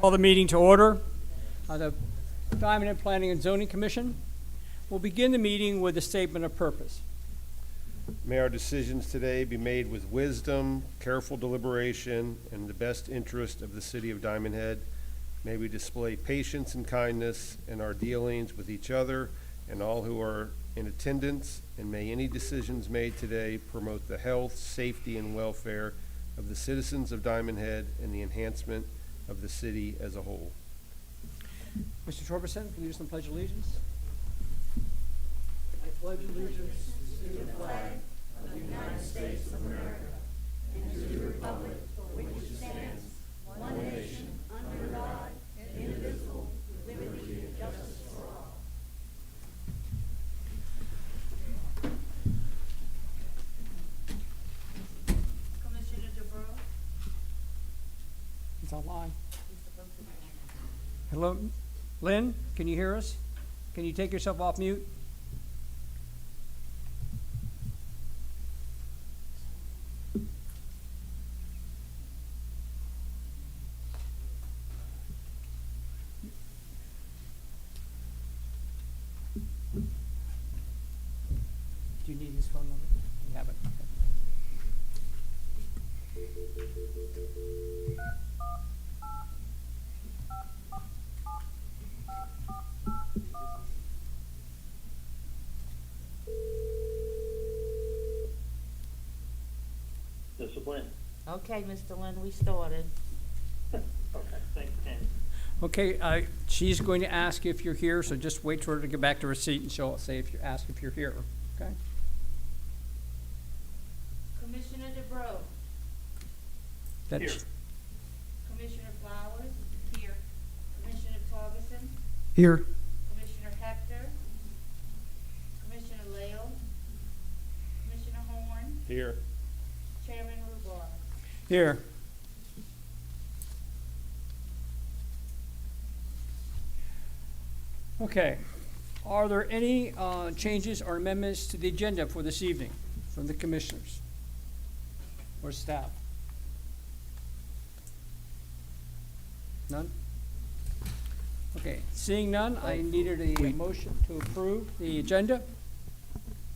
Call the meeting to order. The Diamondhead Planning and Zoning Commission will begin the meeting with a statement of purpose. May our decisions today be made with wisdom, careful deliberation, and the best interest of the city of Diamondhead. May we display patience and kindness in our dealings with each other and all who are in attendance, and may any decisions made today promote the health, safety, and welfare of the citizens of Diamondhead and the enhancement of the city as a whole. Mr. Torberson, lead us in the Pledge of Allegiance. I pledge allegiance to the flag of the United States of America and to the republic for which it stands, one nation, under God, indivisible, with liberty and justice for all. Commissioner DeBreau. It's online. Hello, Lynn, can you hear us? Can you take yourself off mute? Do you need his phone number? You have it. This is Lynn. Okay, Mr. Lynn, we started. Okay, thanks, Ken. Okay, she's going to ask if you're here, so just wait for her to get back to her seat and she'll say if you ask if you're here, okay? Commissioner DeBreau. That's- Here. Commissioner Flowers. Here. Commissioner Torgerson. Here. Commissioner Hector. Commissioner Lael. Commissioner Horn. Here. Chairman Rubar. Here. Okay. Are there any changes or amendments to the agenda for this evening from the commissioners or staff? None? Okay, seeing none, I needed a motion to approve the agenda.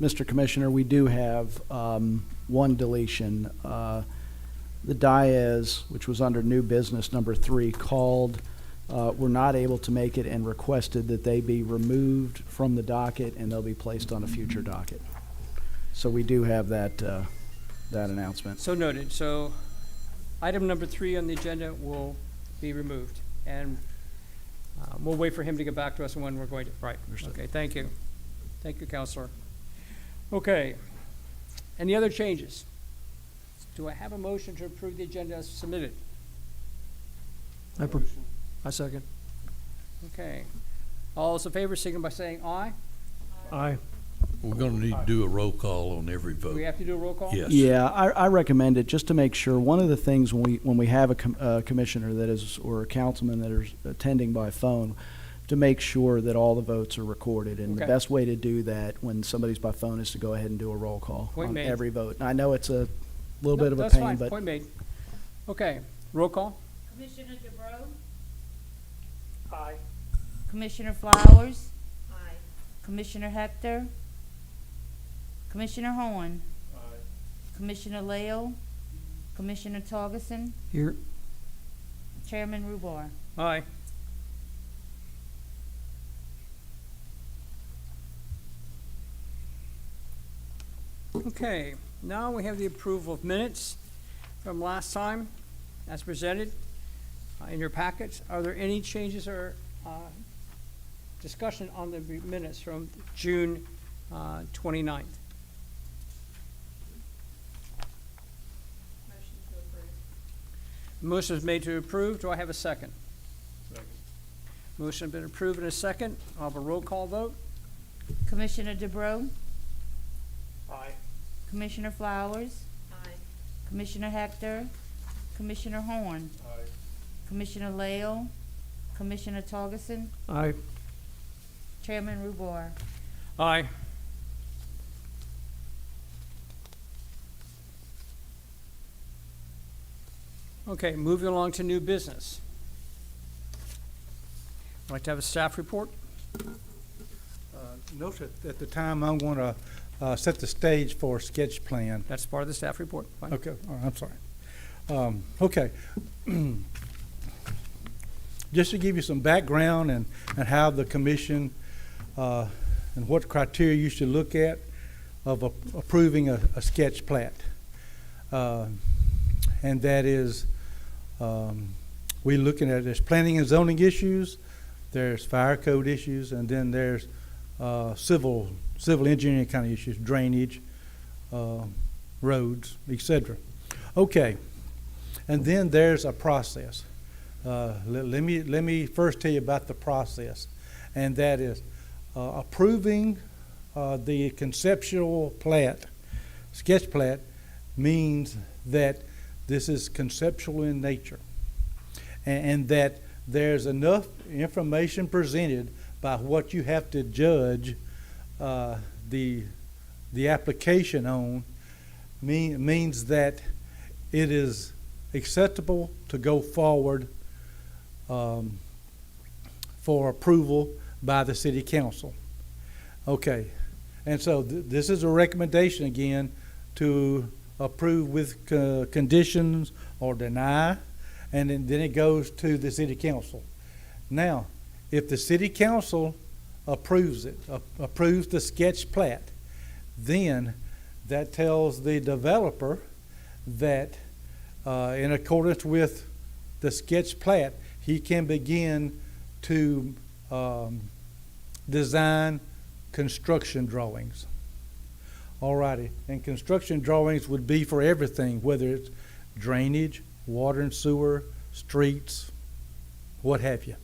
Mr. Commissioner, we do have one deletion. The Diaz, which was under new business number 3, called, were not able to make it and requested that they be removed from the docket and they'll be placed on a future docket. So we do have that, that announcement. So noted. So item number 3 on the agenda will be removed. And we'll wait for him to get back to us when we're going to, right. Understood. Okay, thank you. Thank you, Counselor. Okay. Any other changes? Do I have a motion to approve the agenda as submitted? I second. Okay. All those in favor, signal by saying aye. Aye. We're gonna need to do a roll call on every Do vote. we have to do a roll call? Yes. Yeah, I recommend it just to make sure. One of the things when we have a commissioner that is, or a councilman that is attending by phone, to make sure that all the votes are recorded. And the Okay. best way to do that when somebody's by phone is to go ahead and do a roll call Point on made. every vote. And I know it's a little No, bit of a that's pain, fine. but Point made. Okay, roll call. Commissioner DeBreau. Aye. Commissioner Flowers. Aye. Commissioner Hector. Commissioner Horn. Aye. Commissioner Lael. Commissioner Torgerson. Here. Chairman Rubar. Aye. Okay, now we have the approval of minutes from last time as presented in your packets. Are there any changes or discussion on the minutes from June 29th? Motion is made to approve. Do I have a second? Second. Motion has been approved in a second. I'll have a roll call vote. Commissioner DeBreau. Aye. Commissioner Flowers. Aye. Commissioner Hector. Commissioner Horn. Aye. Commissioner Lael. Commissioner Torgerson. Aye. Chairman Rubar. Aye. Okay, moving along to new business. I'd like to have a staff report. Note that at the time, I'm going to set the stage for a sketch plan. That's part of the staff report. Fine. Okay, all right, I'm sorry. Okay. Just to give you some background and how the commission and what criteria you should look at of approving a sketch plat. And that is, we're looking at, there's planning and zoning issues, there's fire code issues, and then there's civil engineering kind of issues, drainage, roads, etc. Okay, and then there's a process. Let me first tell you about the process, and that is approving the conceptual plat, sketch plat, means that this is conceptual in nature, and that there's enough information presented by what you have to judge the application on means that it is acceptable to go forward for approval by the city council. Okay, and so this is a recommendation again to approve with conditions or deny, and then it goes to the city council. Now, if the city council approves it, approves the sketch plat, then that tells the developer that in accordance with the sketch plat, he can begin to design construction drawings. Alrighty, and construction drawings would be for everything, whether it's drainage, water and sewer, streets, what have you.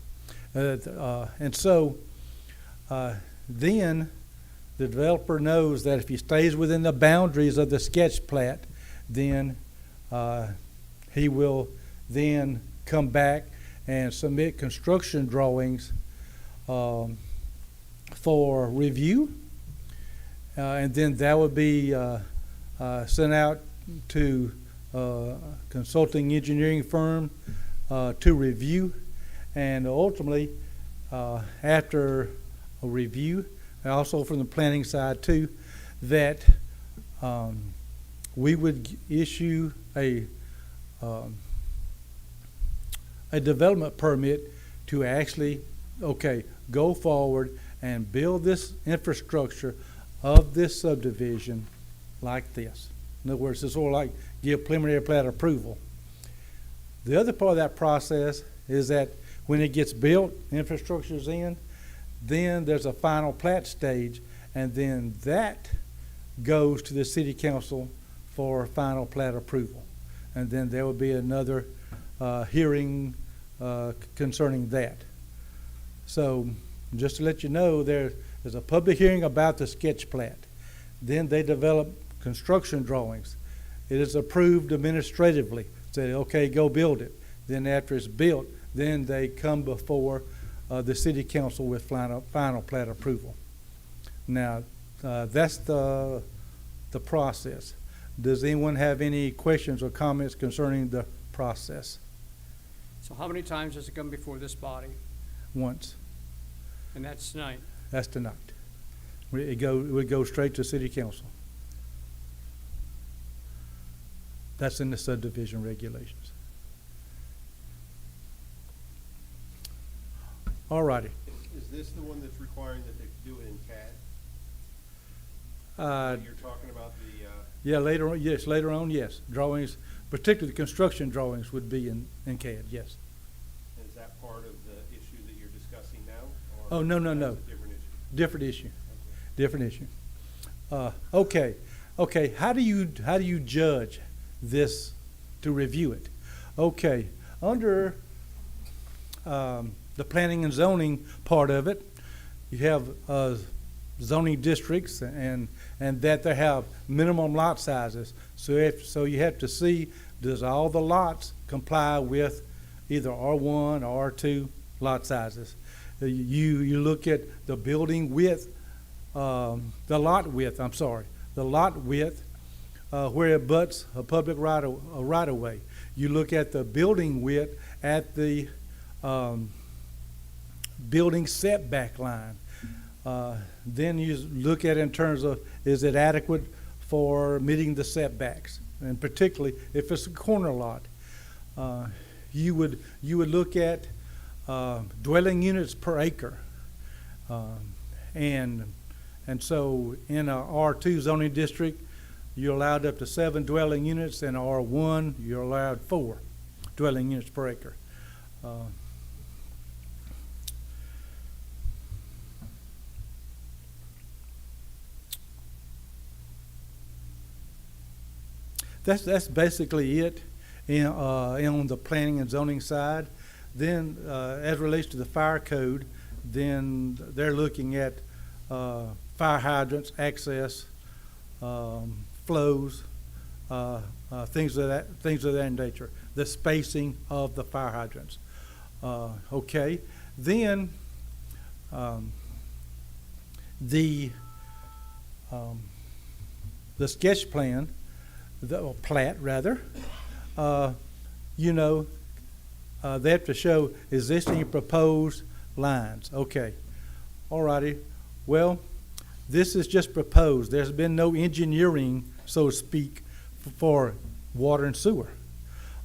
And so then the developer knows that if he stays within the boundaries of the sketch plat, then he will then come back and submit construction drawings for review, and then that would be sent out to a consulting engineering firm to review, and ultimately after a review, and also from the planning side too, that we would issue a development permit to actually, go forward and build this infrastructure of this subdivision like this. In other words, it's sort of like give preliminary plat approval. The other part of that process is that when it gets built, infrastructure's in, then there's a final plat stage, and then that goes to the city council for final plat approval. And then there will be another hearing concerning that. So just to let you know, there's a public hearing about the sketch plat. Then they develop construction drawings. It is approved administratively. Say, okay, go build it. Then after it's built, then they come before the city council with final plat approval. Now, that's the process. Does anyone have any questions or comments concerning the process? So how many times does it come before this body? Once. And that's tonight. That's tonight. It would go straight to city council. That's in the subdivision regulations. All righty. Is this the one that's requiring that they do it in CAD? You're talking about the, Yeah, later on, yes, yes. Drawings, particularly the construction drawings, would be in CAD, yes. is that part of the issue that you're discussing now? Oh, no. That's a different issue? Different issue. Okay. Different issue. Okay. How do you judge this to review it? Okay, under the planning and zoning part of it, you have zoning districts and that they have minimum lot sizes. So you have to see, does all the lots comply with either R1 or R2 lot sizes? You look at the building width, the lot width where it butts a public right of way. You look at the building width at the building setback line. Then you look at it in terms of, is it adequate for meeting the setbacks? And particularly if it's a corner lot. You would look at dwelling units per acre. And so in a R2 zoning district, you're allowed up to 7 dwelling units. In R1, you're allowed 4 dwelling units per acre. That's basically it on the planning and zoning side. Then, as relates to the fire code, then they're looking at fire hydrants, access, flows, things of that nature. The spacing of the fire hydrants. Okay. Then the sketch plan. Or plat rather, they have to show existing proposed lines. Okay, all righty. Well, this is just proposed. There's been no engineering, so to speak, for water and sewer.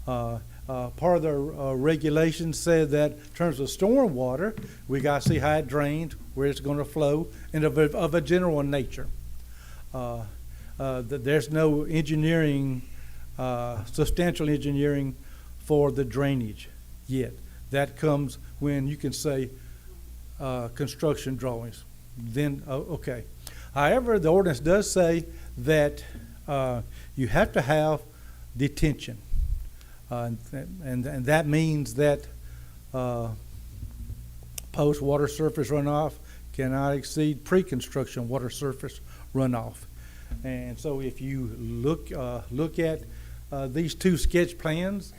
Part of the regulations said that in terms of storm water, we got to see how it drains, where it's going to flow, and of a general nature. There's no engineering, substantial engineering for the drainage yet. That comes when you can say construction drawings. Then, okay. However, the ordinance does say that you have to have detention. And that means that post-water surface runoff cannot exceed pre-construction water surface runoff. And so if you look at these 2 sketch plans,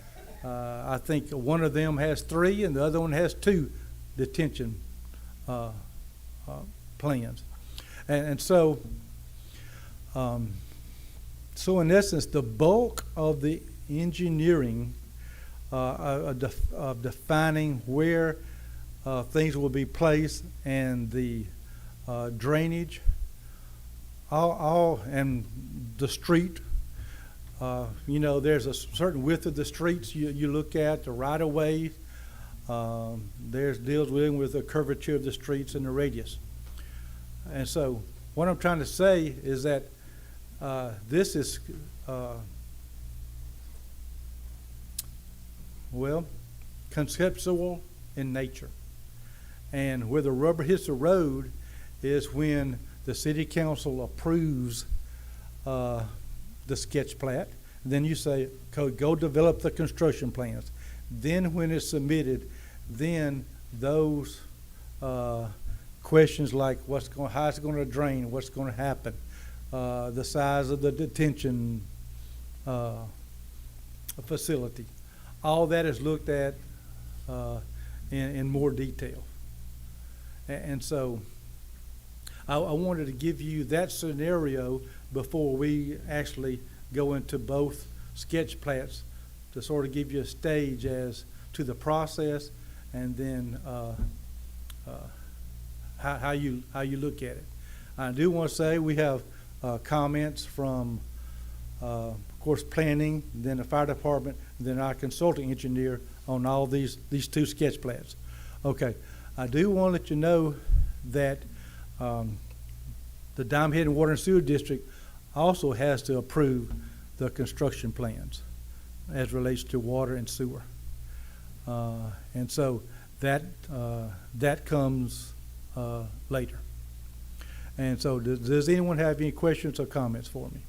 I think one of them has 3 and the other one has 2 detention plans. And so in essence, the bulk of the engineering of defining where things will be placed and the drainage, all and the street, there's a certain width of the streets you look at, the right of way. There's deals with the curvature of the streets and the radius. And so what I'm trying to say is that this is conceptual in nature. And where the rubber hits the road is when the city council approves the sketch plat. Then you say, go develop the construction plans. Then when it's submitted, then those questions like how it's going to drain, what's going to happen, the size of the detention facility, all that is looked at in more detail. And so I wanted to give you that scenario before we actually go into both sketch plats to sort of give you a stage as to the process and then how you look at it. I do want to say we have comments from, of course, planning, then the fire department, then our consulting engineer on all these 2 sketch plats. Okay, I do want to let you know that the Diamondhead Water and Sewer District also has to approve the construction plans as relates to water and sewer. And so that comes later. And so does anyone have any questions or comments for me?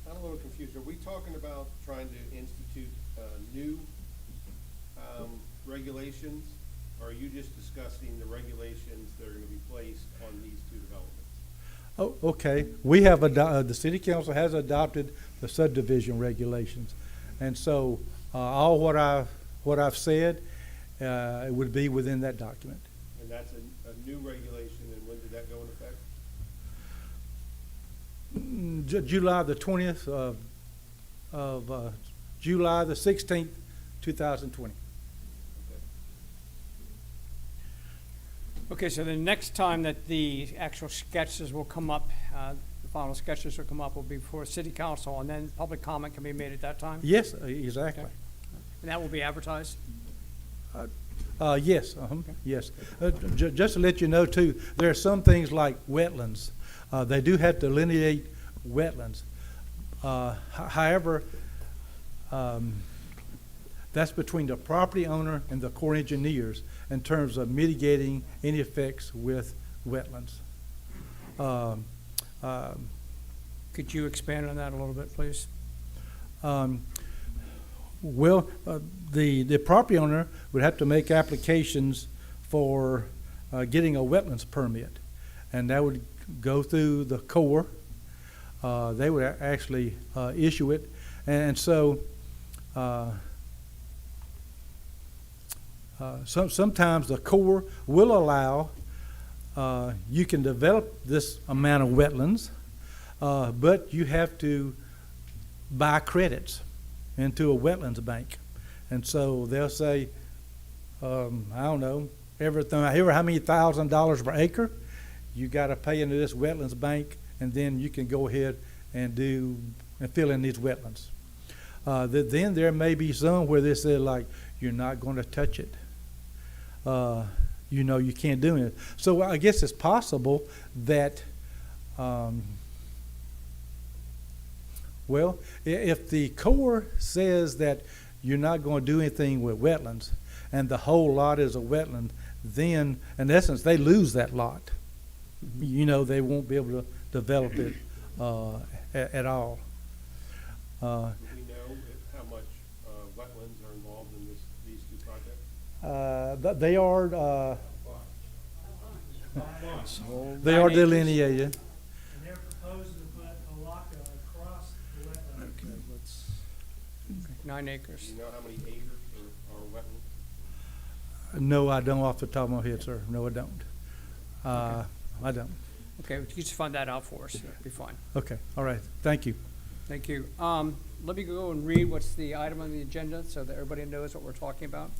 I'm a little confused. Are we talking about trying to institute new regulations? Or are you just discussing the regulations that are going to be placed on these 2 developments? Oh, okay. We have the city council has adopted the subdivision regulations, and so all what I've said it would be within that document. And that's a new regulation. And when did that go into effect? July the 20th of July the 16th, 2020. Okay, so the next time that the actual sketches will come up, the final sketches will come up will be before city council, and then public comment can be made at that time? Yes, exactly. And that will be advertised? Yes, yes. Just to let you know too, there are some things like wetlands. They do have to delineate wetlands. However, that's between the property owner and the Corps of Engineers in terms of mitigating any effects with wetlands. Could you expand on that a little bit, please? Well, the property owner would have to make applications for getting a wetlands permit, and that would go through the Corps. They would actually issue it, and so sometimes the Corps will allow you can develop this amount of wetlands, but you have to buy credits into a wetlands bank. And so they'll say, I don't know, however how many $1,000 per acre, you got to pay into this wetlands bank, and then you can go ahead and fill in these wetlands. Then there may be some where they say, like, you're not going to touch it. You can't do it. So I guess it's possible that, well, if the Corps says that you're not going to do anything with wetlands and the whole lot is a wetland, then in essence they lose that lot. They won't be able to develop it at all. Do we know how much wetlands are involved in these two projects? They are they are delineated. And they're proposing to put a lock across the wetland. Okay, let's. 9 acres. Do you know how many acres are wetlands? No, I don't off the top of my head, sir. No, I don't. I don't. Okay, you just find that out for us, that'd be fine. Okay, all right. Thank you. Thank you. Let me go and read what's the item on the agenda so that everybody knows what we're talking about.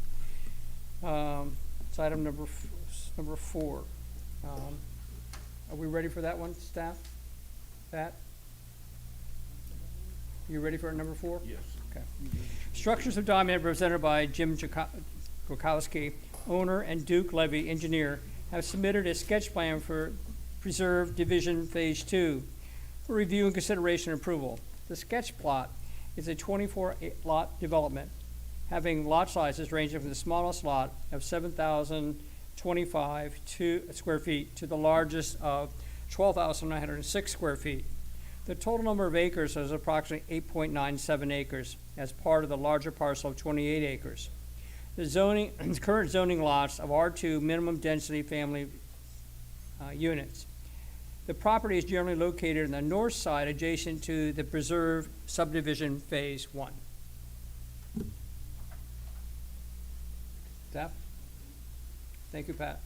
It's item number 4. Are we ready for that one, staff? Pat? You ready for number 4? Yes. Okay. Structures of Diamondhead, represented by Jim Gokowski, owner, and Duke Levy, engineer, have submitted a sketch plan for Preserve Division Phase 2 for review and consideration and approval. The sketch plot is a 24-lot development having lot sizes ranging from the smallest lot of 7,025 square feet to the largest of 12,906 square feet. The total number of acres is approximately 8.97 acres as part of the larger parcel of 28 acres. The current zoning lots of R2 minimum density family units. The property is generally located on the north side adjacent to the Preserve Subdivision Phase 1. Staff? Thank you, Pat.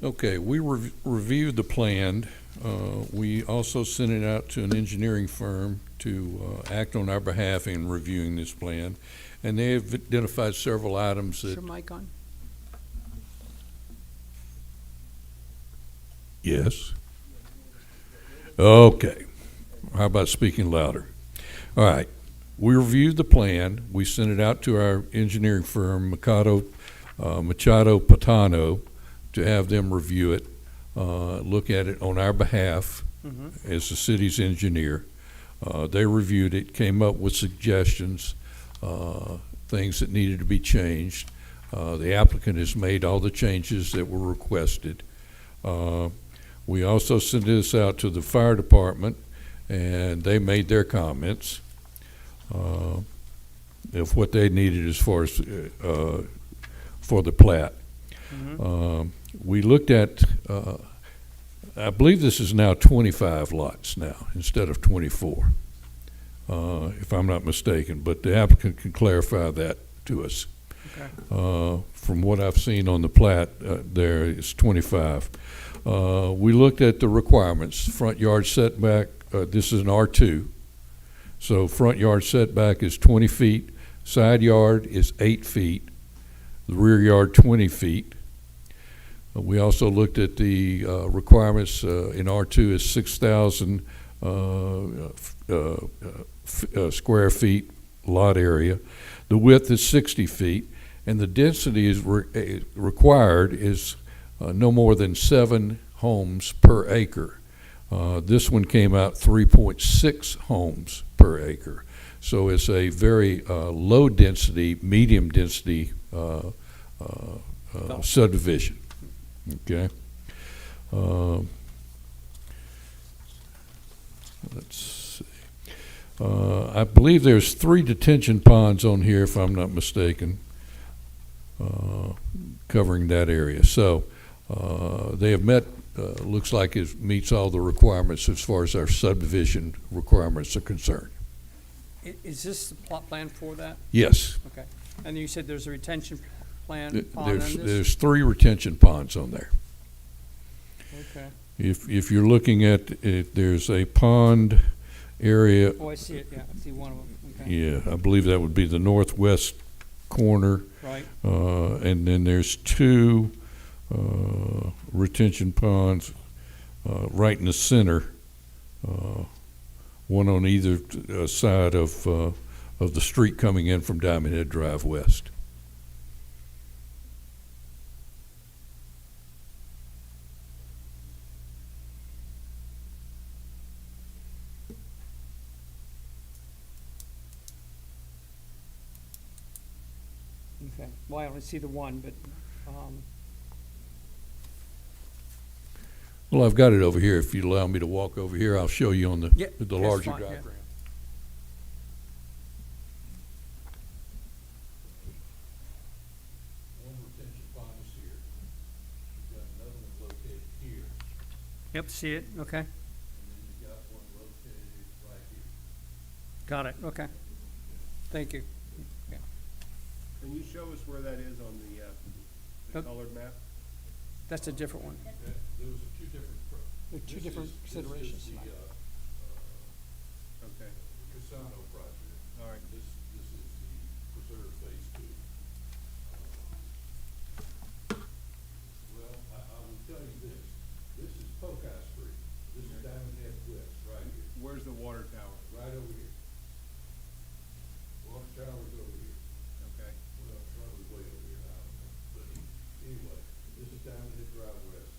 Okay, we reviewed the plan. We also sent it out to an engineering firm to act on our behalf in reviewing this plan. And they have identified several items Is that... your mic on? Yes. Okay. How about speaking louder? All right. We reviewed the plan. We sent it out to our engineering firm, Machado Patano, to have them review it, look at it on our behalf as the city's engineer. They reviewed it, came up with suggestions, things that needed to be changed. The applicant has made all the changes that were requested. We also sent this out to the fire department, and they made their comments of what they needed as far as for the plat. We looked at, I believe this is now 25 lots now instead of 24, if I'm not mistaken, but the applicant can clarify that to us. Okay. From what I've seen on the plat, there is 25. We looked at the requirements, front yard setback, this is an R2, So front yard setback is 20 feet, side yard is 8 feet, the rear yard 20 feet. We also looked at the requirements in R2 is 6,000 square feet lot area. The width is 60 feet, and the density is required is no more than 7 homes per acre. This one came out 3.6 homes per acre. So it's a very low density, medium density subdivision. Okay. Let's see. I believe there's 3 detention ponds on here, if I'm not mistaken, covering that area. So they have met, looks like it meets all the requirements as far as our subdivision requirements are concerned. Is this the plot plan for that? Yes. Okay. And you said there's a retention plan pond on this? There's 3 retention ponds on there. Okay. If you're looking at it, there's a pond area. Oh, I see it, yeah, I see one of them, okay. Yeah, I believe that would be the northwest corner. Right, And then there's 2 retention ponds right in the center, one on either side of the street coming in from Diamondhead Drive West. okay. Well, I only see the one, but, Well, I've got it over here. If you allow me to walk over here, I'll show you on the Yeah, that's larger fine, yeah. diagram. One retention pond is here. You've got another one located here, yep, see it, okay. and then you've got one located right here. Got it, okay. Thank you. Can you show us where that is on the colored map? That's a different one. Those are 2 different. There are 2 different considerations. This is the Okay, Casano project. all right. This is the preserve phase 2. Well, I will tell you this. This is Pocock Street. This is Diamondhead West, right here, Where's the water tower? right over here. Water tower's over here. Okay. Well, probably way over here, I don't know. But anyway, this is Diamondhead Drive West.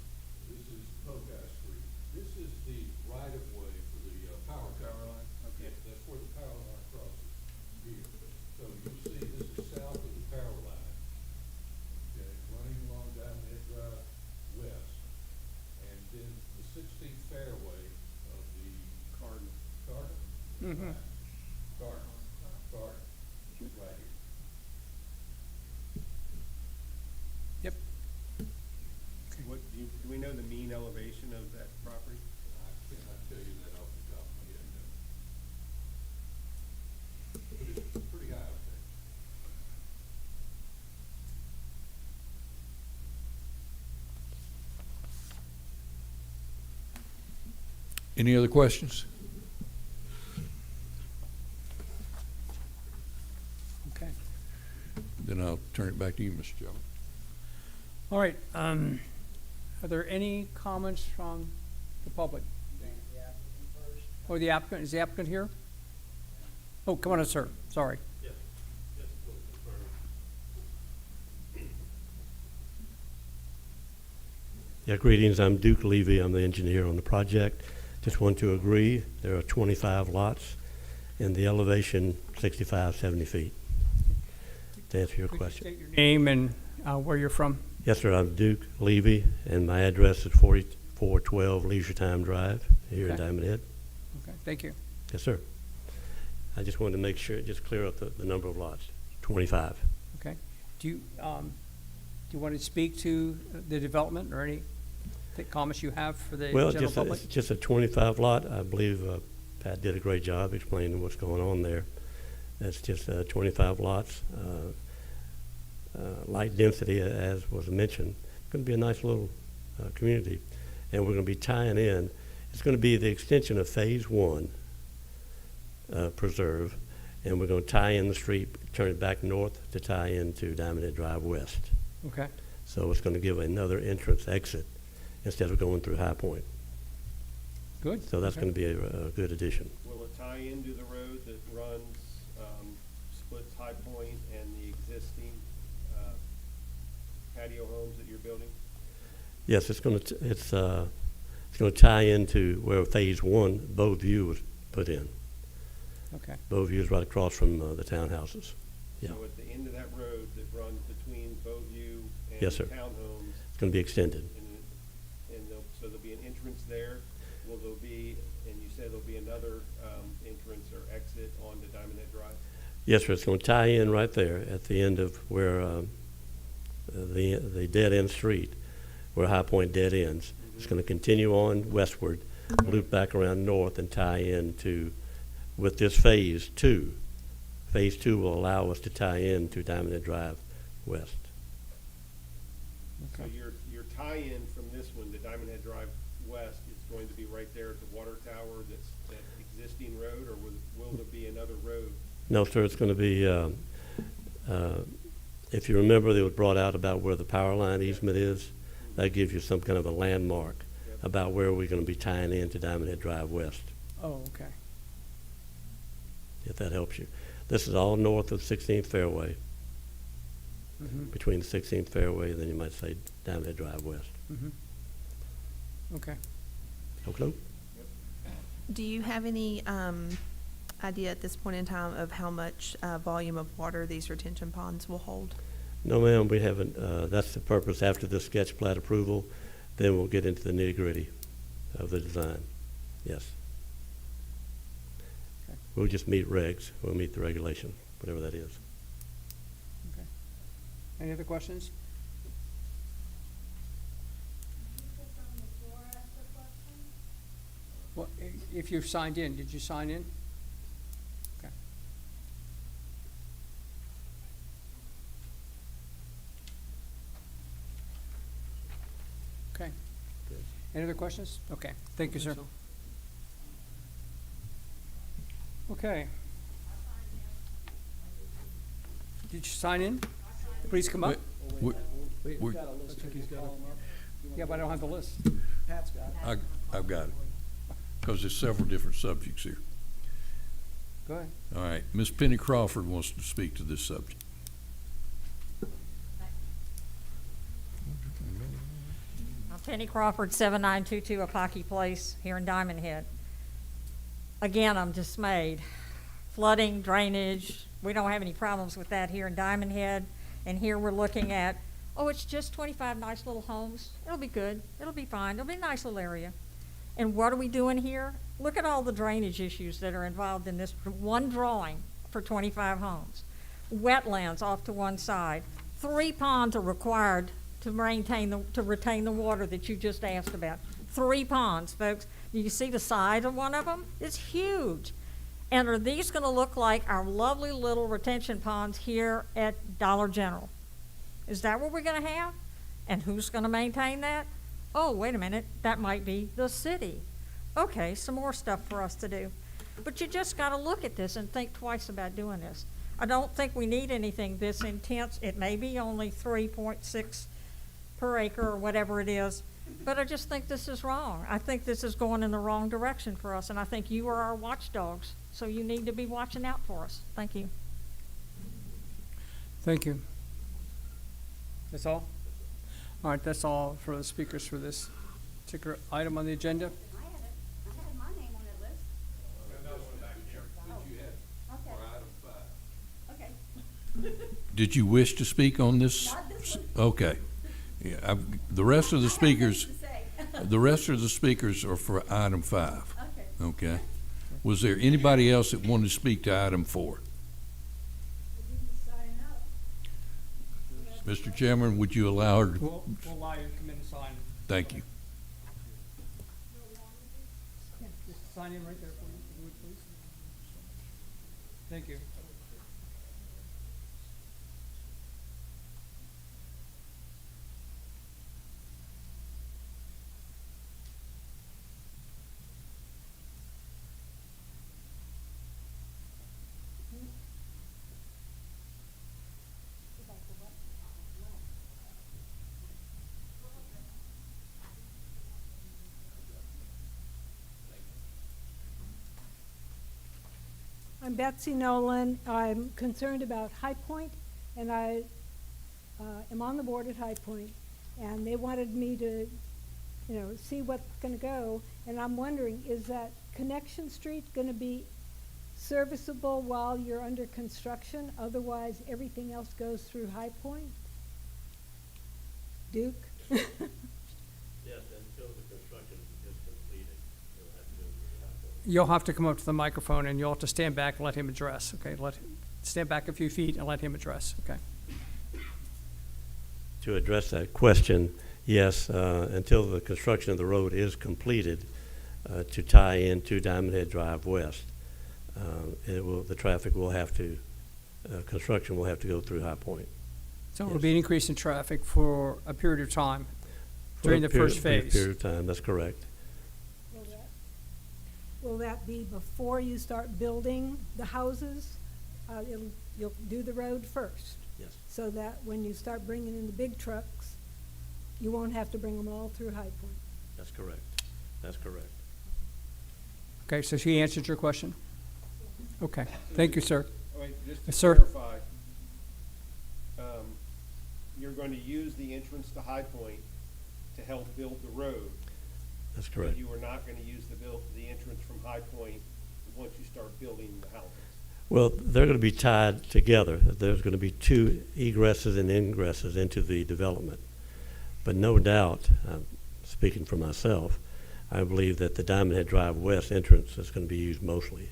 This is Pocock Street. This is the right-of-way for the power line. Okay. Yeah, that's where the power line crosses here. So you see, this is south of the power line. Okay, running along Diamondhead Drive West. And then the 16th fairway of the Cardinal. Mhm. Cardinal, right here. Yep. What, do we know the mean elevation of that property? I cannot tell you that off the top of my head, no. But it's pretty high up there. Any other questions? Okay. Then I'll turn it back to you, Mr. Chairman. All right, are there any comments from the public? Or the applicant, is the applicant here? Oh, come on in, sir, sorry. Yeah, greetings. I'm Duke Levy. I'm the engineer on the project. Just want to agree, there are 25 lots and the elevation 65, 70 feet. To answer your Could you question. state your name and where you're from? Yes, sir. I'm Duke Levy, and my address is 4412 Leisure Time Drive here in Okay. Diamondhead. Okay, thank you. Yes, sir. I just wanted to make sure, just clear up the number of lots, 25. Okay. Do you want to speak to the development or any comments you have for the Well, general public? it's just a 25 lot. I believe Pat did a great job explaining what's going on there. That's just 25 lots. Light density, as was mentioned. It's going to be a nice little community. And we're going to be tying in. It's going to be the extension of phase 1 preserve, and we're going to tie in the street, turn it back north to tie into Diamondhead Drive West. Okay, So it's going to give another entrance exit instead of going through High Point. good. So that's Okay. going to be a good addition. Will it tie into the road that runs, splits High Point and the existing patio homes that you're building? Yes, it's going to tie into where Phase 1, Bowview, was put in. Okay, Bowview is right across from the townhouses. Yeah. So at the end of that road that runs between Bowview and Yes, sir. townhomes, It's going to be extended. so there'll be an entrance there, will there be, and you said there'll be another, entrance or exit onto Diamondhead Drive? Yes, sir, it's going to tie in right there at the end of where the dead-end street, where High Point dead ends. It's going to continue on westward, loop back around north, and tie into, with this Phase 2. Phase 2 will allow us to tie in to Diamondhead Drive West. So your tie-in from this one to Diamondhead Drive West is going to be right there at the water tower that's that existing road, or will there be another road? No, sir, it's going to be, if you remember, it was brought out about where the power line easement is. That gives you some kind of a landmark Yep. about where we're going to be tying in to Diamondhead Drive West, oh, okay. if that helps you. This is all north of 16th Fairway, Mhm, between the 16th Fairway, and then you might say Diamondhead Drive West. mhm. Okay. Okay? Do you have any idea at this point in time of how much volume of water these retention ponds will hold? No, ma'am, we haven't. That's the purpose. After the sketch plat approval, then we'll get into the nitty-gritty of the design. Yes. Okay. We'll just meet regs. We'll meet the regulation, whatever that is. Okay. Any other questions? Well, if you've signed in, did you sign in? Okay. Okay. Any other questions? Okay, thank you, sir. Okay. Did you sign in? Please come up. We- we- Yeah, but I don't have the list. I've got it, because there's several different subjects here. Go ahead. All right, Ms. Penny Crawford wants to speak to this subject. I'm Penny Crawford, 7922 Apaki Place here in Diamond Head. Again, I'm dismayed. Flooding, drainage, we don't have any problems with that here in Diamond Head. And here we're looking at, oh, it's just 25 nice little homes. It'll be good. It'll be fine. It'll be a nice little area. And what are we doing here? Look at all the drainage issues that are involved in this one drawing for 25 homes. Wetlands off to one side. 3 ponds are required to retain the water that you just asked about. 3 ponds, folks. Do you see the size of one of them? It's huge. And are these going to look like our lovely little retention ponds here at Dollar General? Is that what we're going to have? And who's going to maintain that? Oh, wait a minute, that might be the city. Okay, some more stuff for us to do. But you just got to look at this and think twice about doing this. I don't think we need anything this intense. It may be only 3.6 per acre or whatever it is, but I just think this is wrong. I think this is going in the wrong direction for us, and I think you are our watchdogs, so you need to be watching out for us. Thank you. Thank you. That's all? All right, that's all for the speakers for this particular item on the agenda. I had my name on that list. Okay. Did you wish to speak on this? Not this one. Okay. Yeah, the rest of the speakers, To say. the rest of the speakers are for item 5. Okay. Okay. Was there anybody else that wanted to speak to item 4? Mr. Chairman, would you allow her to? We'll allow you to come in and sign. Thank you. Just sign in right there for you, if you would, please. Thank you. I'm Betsy Nolan. I'm concerned about High Point, and I am on the board at High Point, and they wanted me to, see what's going to go. And I'm wondering, is that Connection Street going to be serviceable while you're under construction? Otherwise, everything else goes through High Point? Duke? Yes, until the construction is completed, you'll have to go through the High Point. You'll have to come up to the microphone and you'll have to stand back and let him address, okay? Stand back a few feet and let him address, okay? To address that question, yes, until the construction of the road is completed, to tie into Diamondhead Drive West, the traffic will have to, construction will have to go through High Point. So it'll be an increase in traffic for a period of time during the first For a phase. period of time, that's correct. Will that be before you start building the houses? You'll do the road first, Yes. so that when you start bringing in the big trucks, you won't have to bring them all through High Point. That's correct. That's correct. Okay, so she answered your question? Okay, thank you, sir. Wait, just Yes, to sir. clarify, you're going to use the entrance to High Point to help build the road. That's But correct. you are not going to use the entrance from High Point once you start building the houses. Well, they're going to be tied together. There's going to be two egresses and ingresses into the development. But no doubt, speaking for myself, I believe that the Diamondhead Drive West entrance is going to be used mostly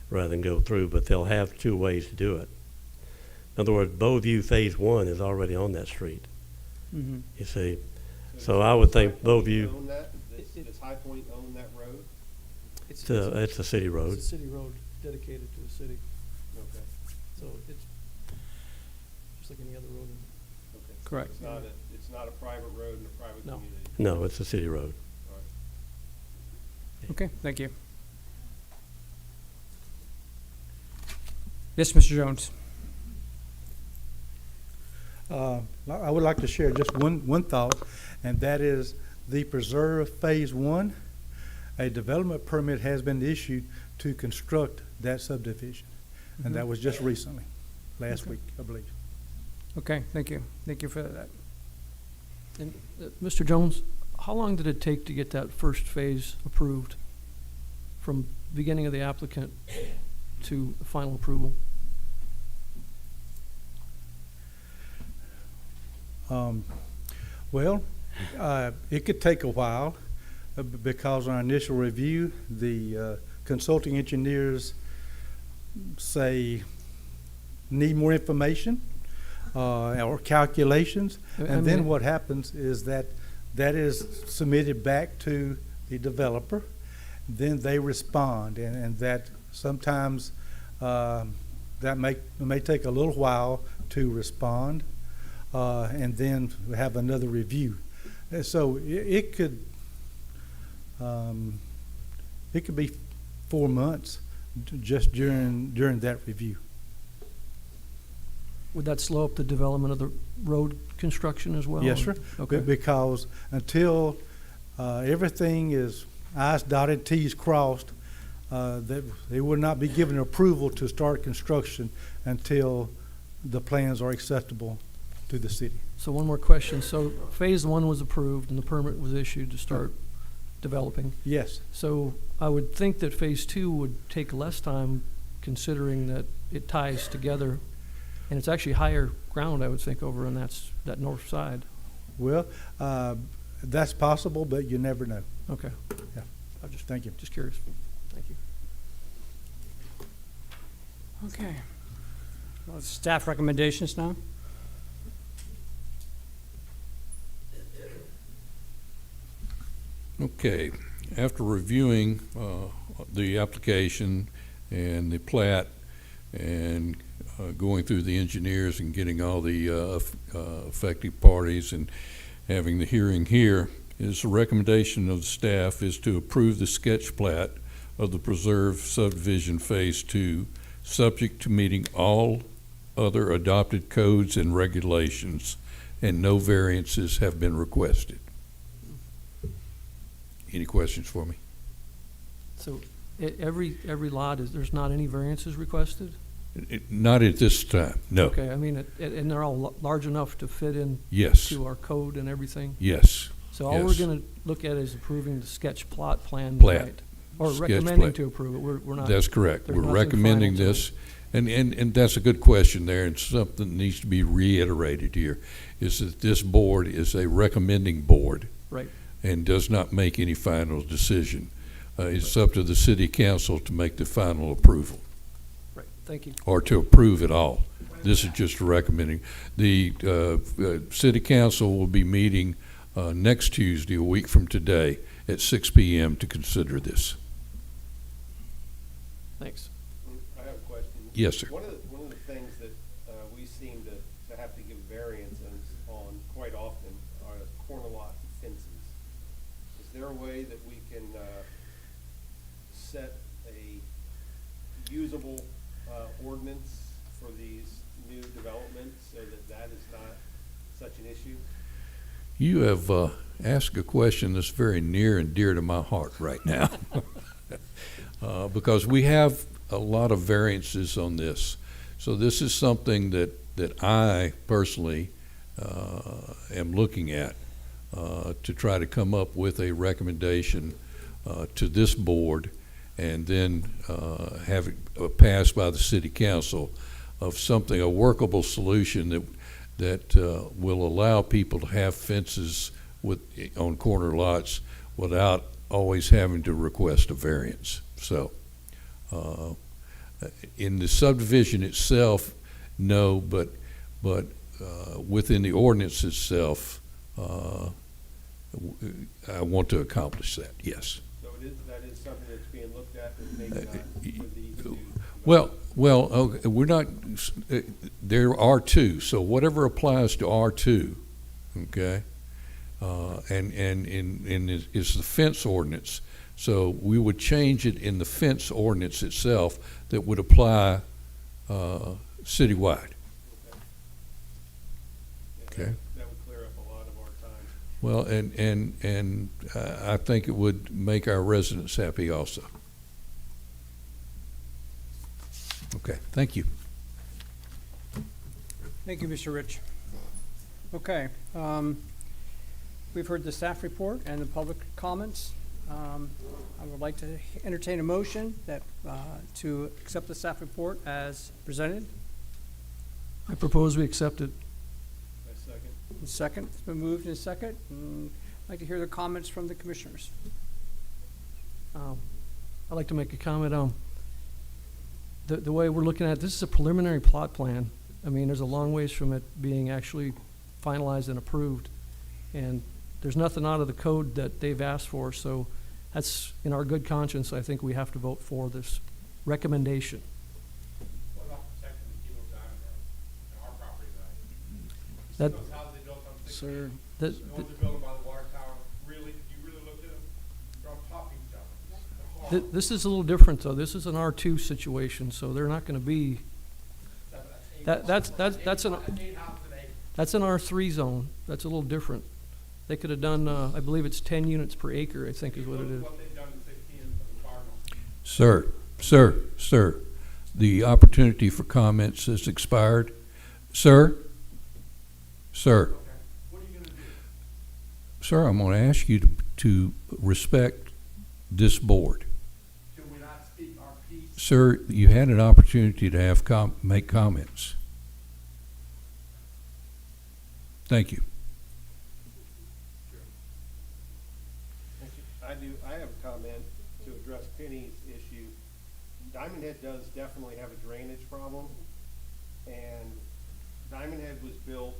rather than go through, but they'll have two ways to do it. In other words, Bowview Phase 1 is already on that street, Mhm. you see. So does I would think High Point Bowview, own that? Does High Point own that road? it's a city road. It's a city road dedicated to the city, Okay. so it's just like any other road. Okay. Correct. It's not a private road in a private No. community. No, it's a city road. All right. Okay, thank you. Yes, Mr. Jones? I would like to share just one thought, and that is the Preserve Phase 1, a development permit has been issued to construct that subdivision. And that was just recently, last Okay. week, I believe. Okay, thank you. Thank you for that. And, Mr. Jones, how long did it take to get that first phase approved? From beginning of the applicant to final approval? Well, it could take a while because on our initial review, the consulting engineers say need more information or calculations. And then what happens is that is submitted back to the developer. Then they respond, and that sometimes that may take a little while to respond. And then we have another review. And so it could be 4 months just during that review. Would that slow up the development of the road construction as well? Yes, sir. Okay. Because until everything is I's dotted, T's crossed, they would not be given approval to start construction until the plans are acceptable to the city. So one more question. So phase 1 was approved and the permit was issued to start developing. Yes. So I would think that phase 2 would take less time, considering that it ties together, and it's actually higher ground, I would think, over on that north side. Well, that's possible, but you never know. Okay. Yeah. I'm just Thank you. curious. Thank you. Okay. Well, staff recommendations now? Okay, after reviewing the application and the plat and going through the engineers and getting all the affected parties and having the hearing here, is the recommendation of the staff is to approve the sketch plat of the Preserve Subdivision Phase 2, subject to meeting all other adopted codes and regulations, and no variances have been requested. Any questions for me? So every lot there's not any variances requested? Not at this time, no. Okay, I mean, and they're all large enough to fit in Yes, to our code and everything? yes. So all we're Yes. gonna look at is approving the sketch plot plan Plat. tonight? Or Sketch recommending plat. to approve it, we're not. That's correct. there's We're nothing recommending final this, and that's a good question there, and something that needs to be reiterated here, is that this board is a recommending board Right, and does not make any final decision. It's up to the city council to make the final approval, right, thank you. or to approve it all. This is just a recommending. The city council will be meeting next Tuesday, a week from today, at 6 p.m. to consider this. Thanks. I have a question. Yes, sir. One of the things that we seem to have to give variances on quite often are corner lot fences. Is there a way that we can set a usable ordinance for these new developments so that that is not such an issue? You have asked a question that's very near and dear to my heart right now. Because we have a lot of variances on this. So this is something that I personally am looking at to try to come up with a recommendation to this board and then have it passed by the city council of something, a workable solution that will allow people to have fences on corner lots without always having to request a variance. So, in the subdivision itself, no, but within the ordinance itself, I want to accomplish that, yes. So that is something that's being looked at, but maybe not for these two. Well, okay, we're not, there are two, so whatever applies to R2, okay? And it's the fence ordinance. So we would change it in the fence ordinance itself that would apply citywide. Okay. That would clear up a lot of our time. Well, and I think it would make our residents happy also. Okay, thank you. Thank you, Mr. Rich. Okay, we've heard the staff report and the public comments. I would like to entertain a motion that, to accept the staff report as presented. I propose we accept it. A second. Second, it's been moved and second. I'd like to hear the comments from the commissioners. I'd like to make a comment. The way we're looking at it, this is a preliminary plot plan. I mean, there's a long ways from it being actually finalized and approved. And there's nothing out of the code that they've asked for, so that's, in our good conscience, I think we have to vote for this recommendation. What about protecting the people of Diamondhead and our property values? That- Those houses they built on 16, Sir, the that, ones they built by the water tower, really, you really looked at them, they're on top of each other. They're horrible. this is a little different, though. This is an R2 situation, so they're not gonna be, that's an, That's 8 houses an acre. that's an R3 zone. That's a little different. They could have done, I believe it's 10 units per acre, I think is what it is. What they've done in 16 of the Cardinal. Sir, the opportunity for comments has expired. Sir? What are you gonna do? Sir, I'm going to ask you to respect this board. Can we not speak our piece? Sir, you had an opportunity to have make comments. Thank you. I have a comment to address Penny's issue. Diamondhead does definitely have a drainage problem, and Diamondhead was built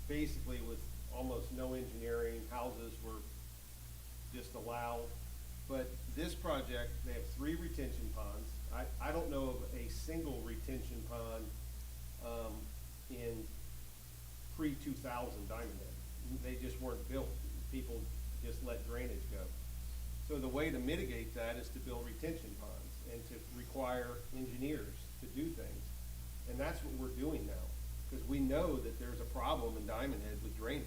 basically with almost no engineering. Houses were just allowed. But this project, they have 3 retention ponds. I don't know of a single retention pond in pre-2000 Diamondhead. They just weren't built. People just let drainage go. So the way to mitigate that is to build retention ponds and to require engineers to do things. And that's what we're doing now, because we know that there's a problem in Diamondhead with drainage.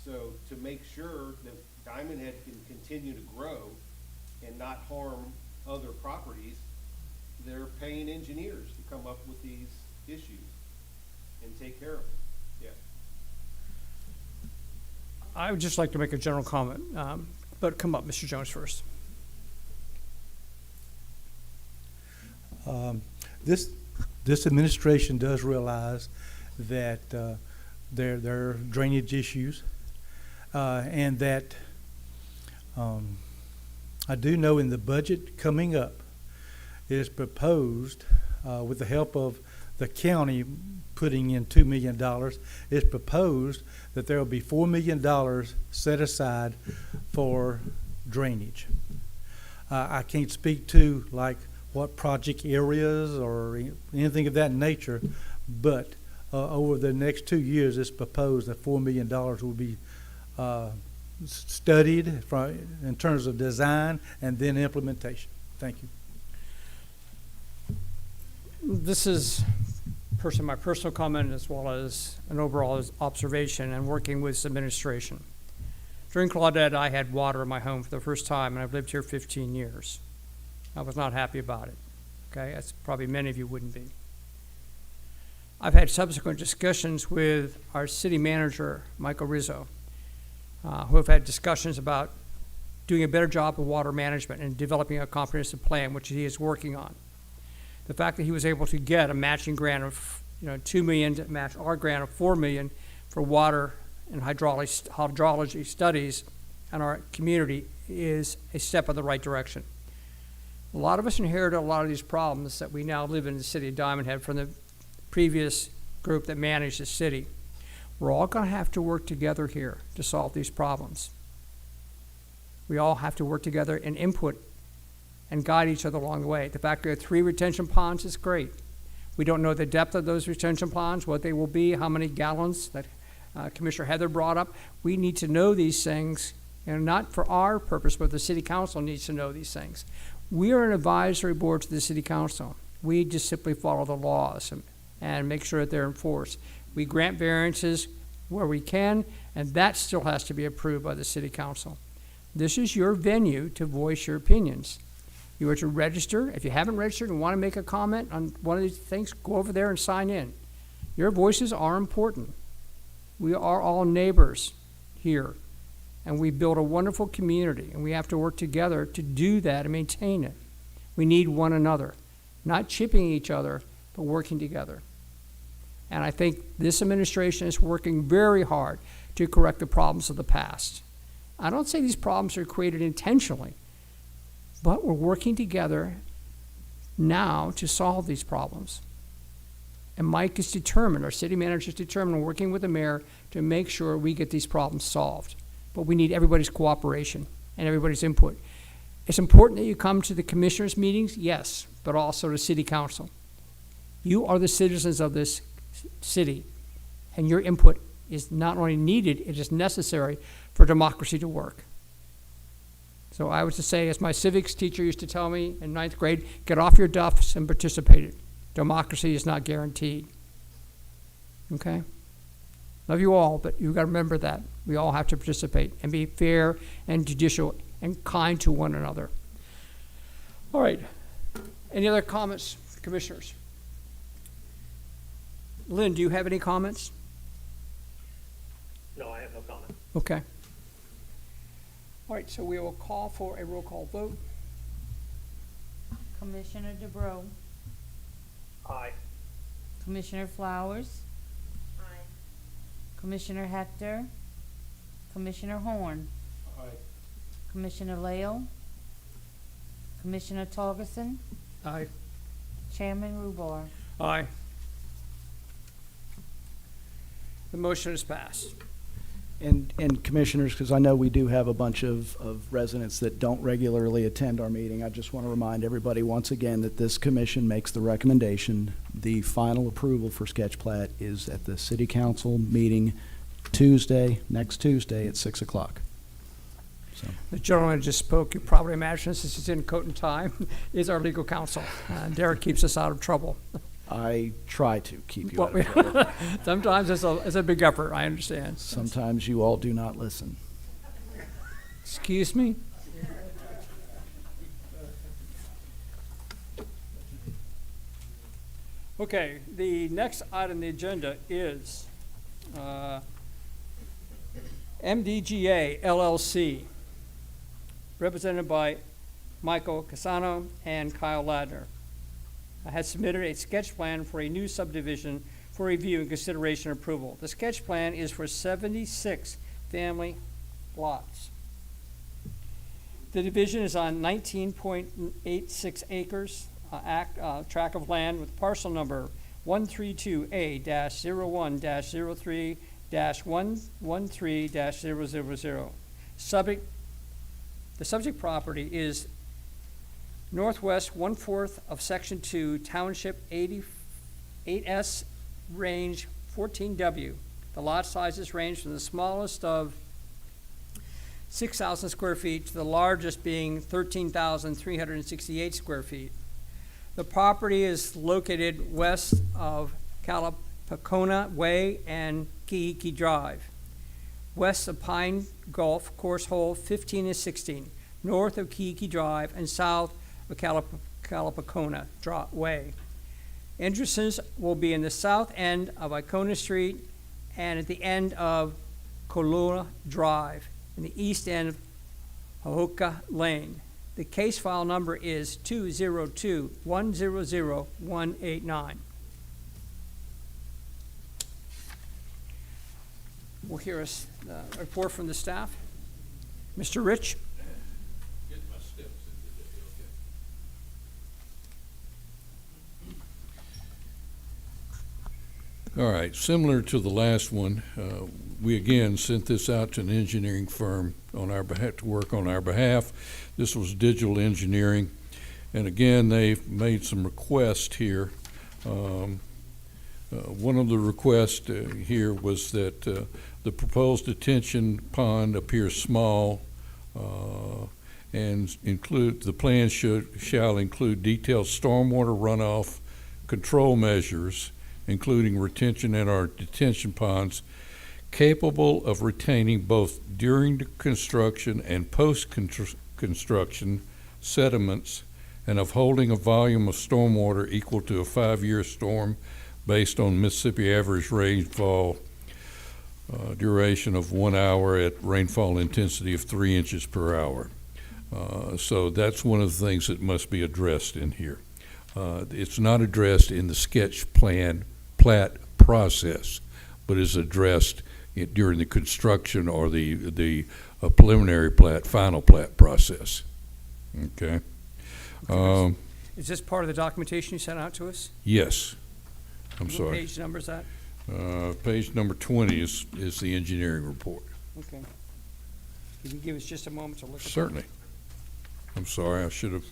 So to make sure that Diamondhead can continue to grow and not harm other properties, they're paying engineers to come up with these issues and take care of it. Yeah. I would just like to make a general comment, but come up, Mr. Jones first. This administration does realize that there are drainage issues, and that I do know in the budget coming up, it is proposed, with the help of the county putting in $2 million, it's proposed that there will be $4 million set aside for drainage. I can't speak to like what project areas or anything of that nature, but over the next 2 years, it's proposed that $4 million will be studied in terms of design and then implementation. Thank you. This is my personal comment as well as an overall observation and working with this administration. During Claudette, I had water in my home for the first time, and I've lived here 15 years. I was not happy about it, okay? That's probably many of you wouldn't be. I've had subsequent discussions with our city manager, Michael Rizzo, who have had discussions about doing a better job of water management and developing a comprehensive plan, which he is working on. The fact that he was able to get a matching grant of $2 million to match our grant of $4 million for water and hydrology studies in our community is a step in the right direction. A lot of us inherited a lot of these problems that we now live in the city of Diamondhead from the previous group that managed the city. We're all going to have to work together here to solve these problems. We all have to work together and input and guide each other along the way. The fact that there are 3 retention ponds is great. We don't know the depth of those retention ponds, what they will be, how many gallons that Commissioner Heather brought up. We need to know these things, and not for our purpose, but the city council needs to know these things. We are an advisory board to the city council. We just simply follow the laws and make sure that they're enforced. We grant variances where we can, and that still has to be approved by the city council. This is your venue to voice your opinions. You are to register. If you haven't registered and want to make a comment on one of these things, go over there and sign in. Your voices are important. We are all neighbors here, and we build a wonderful community, and we have to work together to do that and maintain it. We need one another, not chipping each other, but working together. And I think this administration is working very hard to correct the problems of the past. I don't say these problems are created intentionally, but we're working together now to solve these problems. And Mike is determined, our city manager is determined, working with the mayor to make sure we get these problems solved. But we need everybody's cooperation and everybody's input. It's important that you come to the commissioners' meetings, yes, but also to city council. You are the citizens of this city, and your input is not only needed, it is necessary for democracy to work. So I was to say, as my civics teacher used to tell me in 9th grade, get off your duffs and participate. Democracy is not guaranteed. Okay? Love you all, but you've got to remember that. We all have to participate and be fair and judicial and kind to one another. All right. Any other comments, commissioners? Lynn, do you have any comments? No, I have no comment. Okay. All right, so we will call for a roll call vote. Commissioner DeBro, Aye. Commissioner Flowers, Aye. Commissioner Hector, Commissioner Horn, Aye. Commissioner Lael, Commissioner Torgerson, Aye. Chairman Rubar. Aye. The motion is passed. And commissioners, because I know we do have a bunch of residents that don't regularly attend our meeting, I just want to remind everybody once again that this commission makes the recommendation. The final approval for sketch plat is at the city council meeting next Tuesday at 6 o'clock. So. The gentleman just spoke, you probably imagine, since he's in coat and tie, is our legal counsel. Derek keeps us out of trouble. I try to keep you out of trouble. Sometimes it's a big effort, I understand. Sometimes you all do not listen. Excuse me? Okay, the next item on the agenda is MDGA LLC, represented by Michael Casano and Kyle Ladner. I had submitted a sketch plan for a new subdivision for review and consideration and approval. The sketch plan is for 76 family lots. The division is on 19.86 acres, tract of land with parcel number 132A-01-03-113-000. The subject property is northwest 1/4 of Section 2, Township 88S, Range 14W. The lot sizes range from the smallest of 6,000 square feet to the largest being 13,368 square feet. The property is located west of Calapacona Way and Kiiki Drive, west of Pine Gulf Course Hole 15 and 16, north of Kiiki Drive, and south of Calapacona Way. Entrances will be in the south end of Icona Street and at the end of Kolula Drive, in the east end of Hohoka Lane. The case file number is 202-100-189. We'll hear a report from the staff. Mr. Rich? Get my steps in today, okay. All right, similar to the last one, we again sent this out to an engineering firm on our behalf, to work on our behalf. This was Digital Engineering, and again, they've made some requests here. One of the requests here was that the proposed detention pond appears small, and the plan shall include detailed stormwater runoff control measures, including retention in our detention ponds, capable of retaining both during the construction and post-construction sediments, and of holding a volume of stormwater equal to a 5-year storm based on Mississippi average rainfall duration of 1 hour at rainfall intensity of 3 inches per hour. So that's one of the things that must be addressed in here. It's not addressed in the sketch plan plat process, but is addressed during the construction or the preliminary plat, final plat process. Okay. Is this part of the documentation you sent out to us? Yes. I'm What sorry. page number is that? Page number 20 is the engineering report. Okay. Can you give us just a moment to look at that? Certainly. I'm sorry, I should have.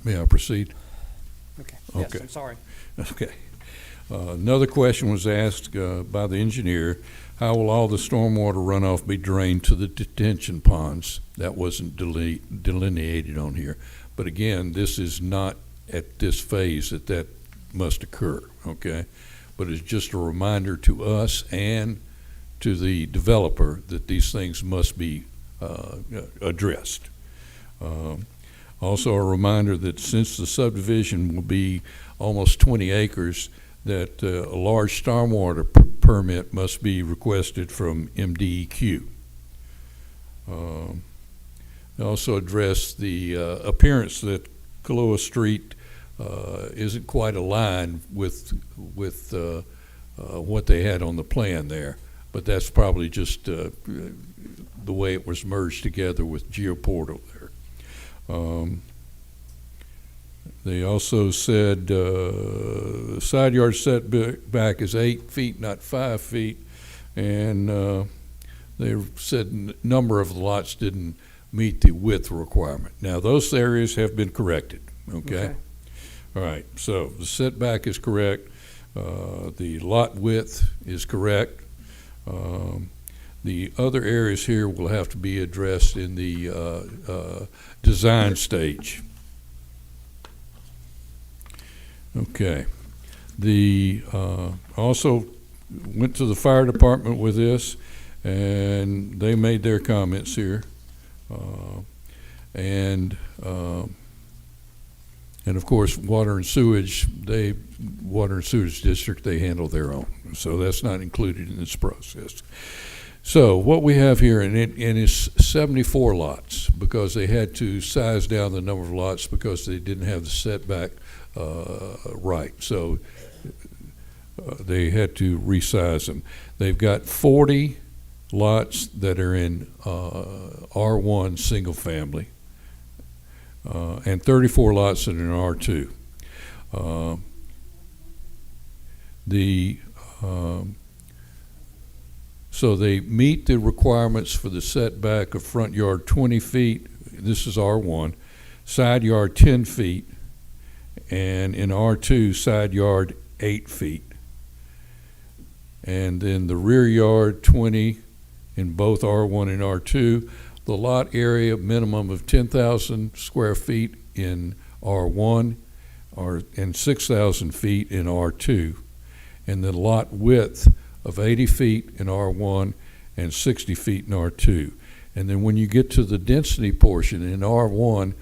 May I proceed? Okay. Yes, Okay. I'm sorry. Okay. Another question was asked by the engineer, how will all the stormwater runoff be drained to the detention ponds? That wasn't delineated on here. But again, this is not at this phase that must occur, okay? But it's just a reminder to us and to the developer that these things must be addressed. Also a reminder that since the subdivision will be almost 20 acres, that a large stormwater permit must be requested from MDEQ. Also address the appearance that Kaloa Street isn't quite aligned with what they had on the plan there. but that's probably just the way it was merged together with GeoPortal there. They also said side yard setback is 8 feet, not 5 feet, and they said number of lots didn't meet the width requirement. Now, those areas have been corrected, okay? All right, so the setback is correct. The lot width is correct. The other areas here will have to be addressed in the design stage. Okay. The also went to the fire department with this, and they made their comments here. And of course, water and sewage district, they handle their own. So that's not included in this process. So what we have here, and it's 74 lots, because they had to size down the number of lots because they didn't have the setback right. So they had to resize them. They've got 40 lots that are in R1 single family, and 34 lots that are in R2. So they meet the requirements for the setback of front yard 20 feet. This is R1. Side yard 10 feet. And in R2, side yard 8 feet. And then the rear yard 20 in both R1 and R2. The lot area minimum of 10,000 square feet in R1 and 6,000 feet in R2. And the lot width of 80 feet in R1 and 60 feet in R2. And then when you get to the density portion in R1,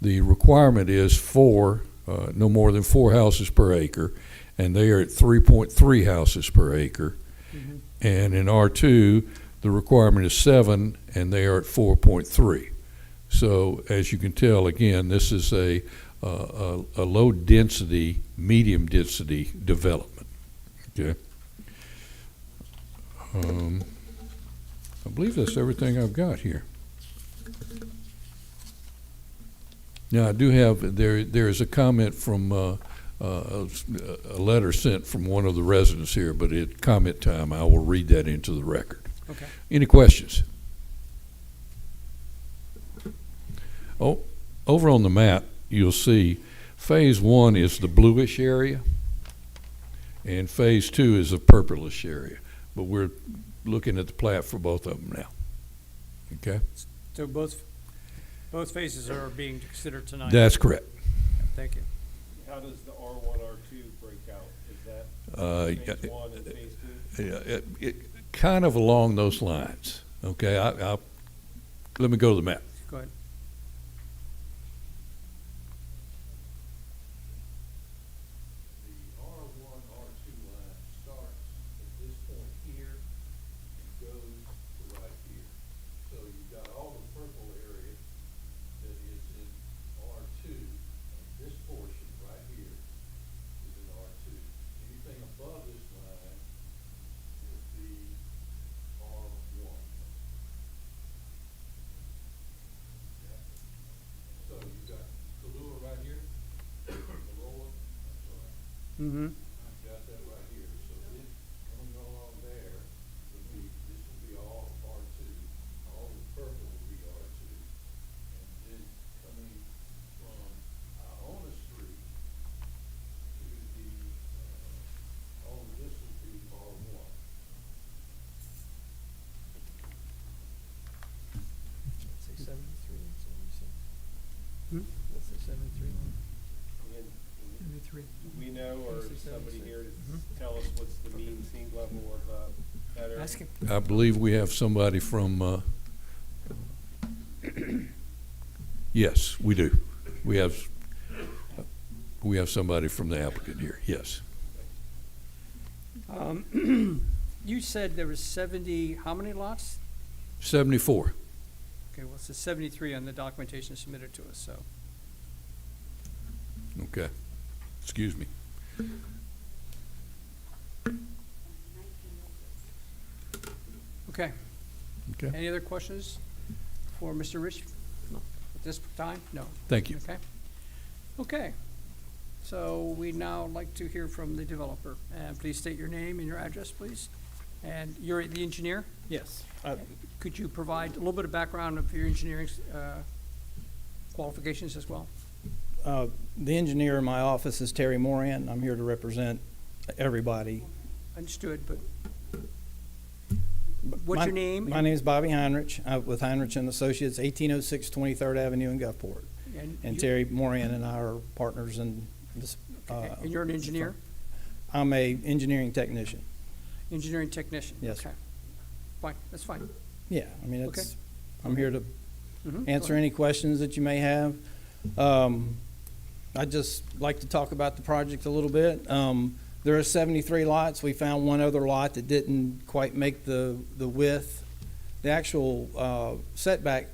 the requirement is no more than 4 houses per acre, and they are at 3.3 houses per acre. Mm-hmm. And in R2, the requirement is 7, and they are at 4.3. So as you can tell, again, this is a low density, medium density development. Okay. I believe that's everything I've got here. Now, I do have, there is a comment from a letter sent from one of the residents here, but at comment time, I will read that into the record. Okay. Any questions? Oh, over on the map, you'll see phase 1 is the bluish area, and phase 2 is a purplish area. But we're looking at the plat for both of them now. Okay? So both phases are being considered tonight? That's correct. Thank you. How does the R1, R2 break out? Is that phase 1 and phase 2? It kind of along those lines. Okay, let me go to the map. Go ahead. The R1, R2 line starts at this point here and goes to right here. So you've got all the purple area that is in R2, and this portion right here is in R2. Anything above this line would be R1. Okay. So you've got Kahlua right here, Kahlua, I'm sorry. Mm-hmm. I've got that right here. So this coming along there would be, this would be all R2. All the purple would be R2. And then coming from Iona Street to the, all of this would be R1. Say 73, is that what you said? Let's say 73. And 73. do we know, or Let's say somebody 76. here to tell us what's the mean sea level of that area? Ask him. I believe we have somebody from, yes, we do. We have somebody from the applicant here, yes. You said there was 70, how many lots? 74. Okay, well, it says 73 on the documentation submitted to us, so. Okay. Excuse me. Okay. Okay. Any other questions for Mr. Rich? No. At this time? No. Thank you. Okay. Okay. So we'd now like to hear from the developer. And please state your name and your address, please. And you're the engineer? Yes. Could you provide a little bit of background of your engineering qualifications as well? The engineer in my office is Terry Moran. I'm here to represent everybody. Understood, but what's your name? My name is Bobby Heinrich, with Heinrich and Associates, 1806 23rd Avenue in Gulfport. And you- Terry Moran and I are partners in this. And you're an engineer? I'm a engineering technician. Engineering technician? Yes. Okay. Fine, that's fine. Yeah, I mean, Okay. I'm here to Mhm. Go answer ahead. any questions that you may have. I'd just like to talk about the project a little bit. There are 73 lots. We found one other lot that didn't quite make the width. The actual setback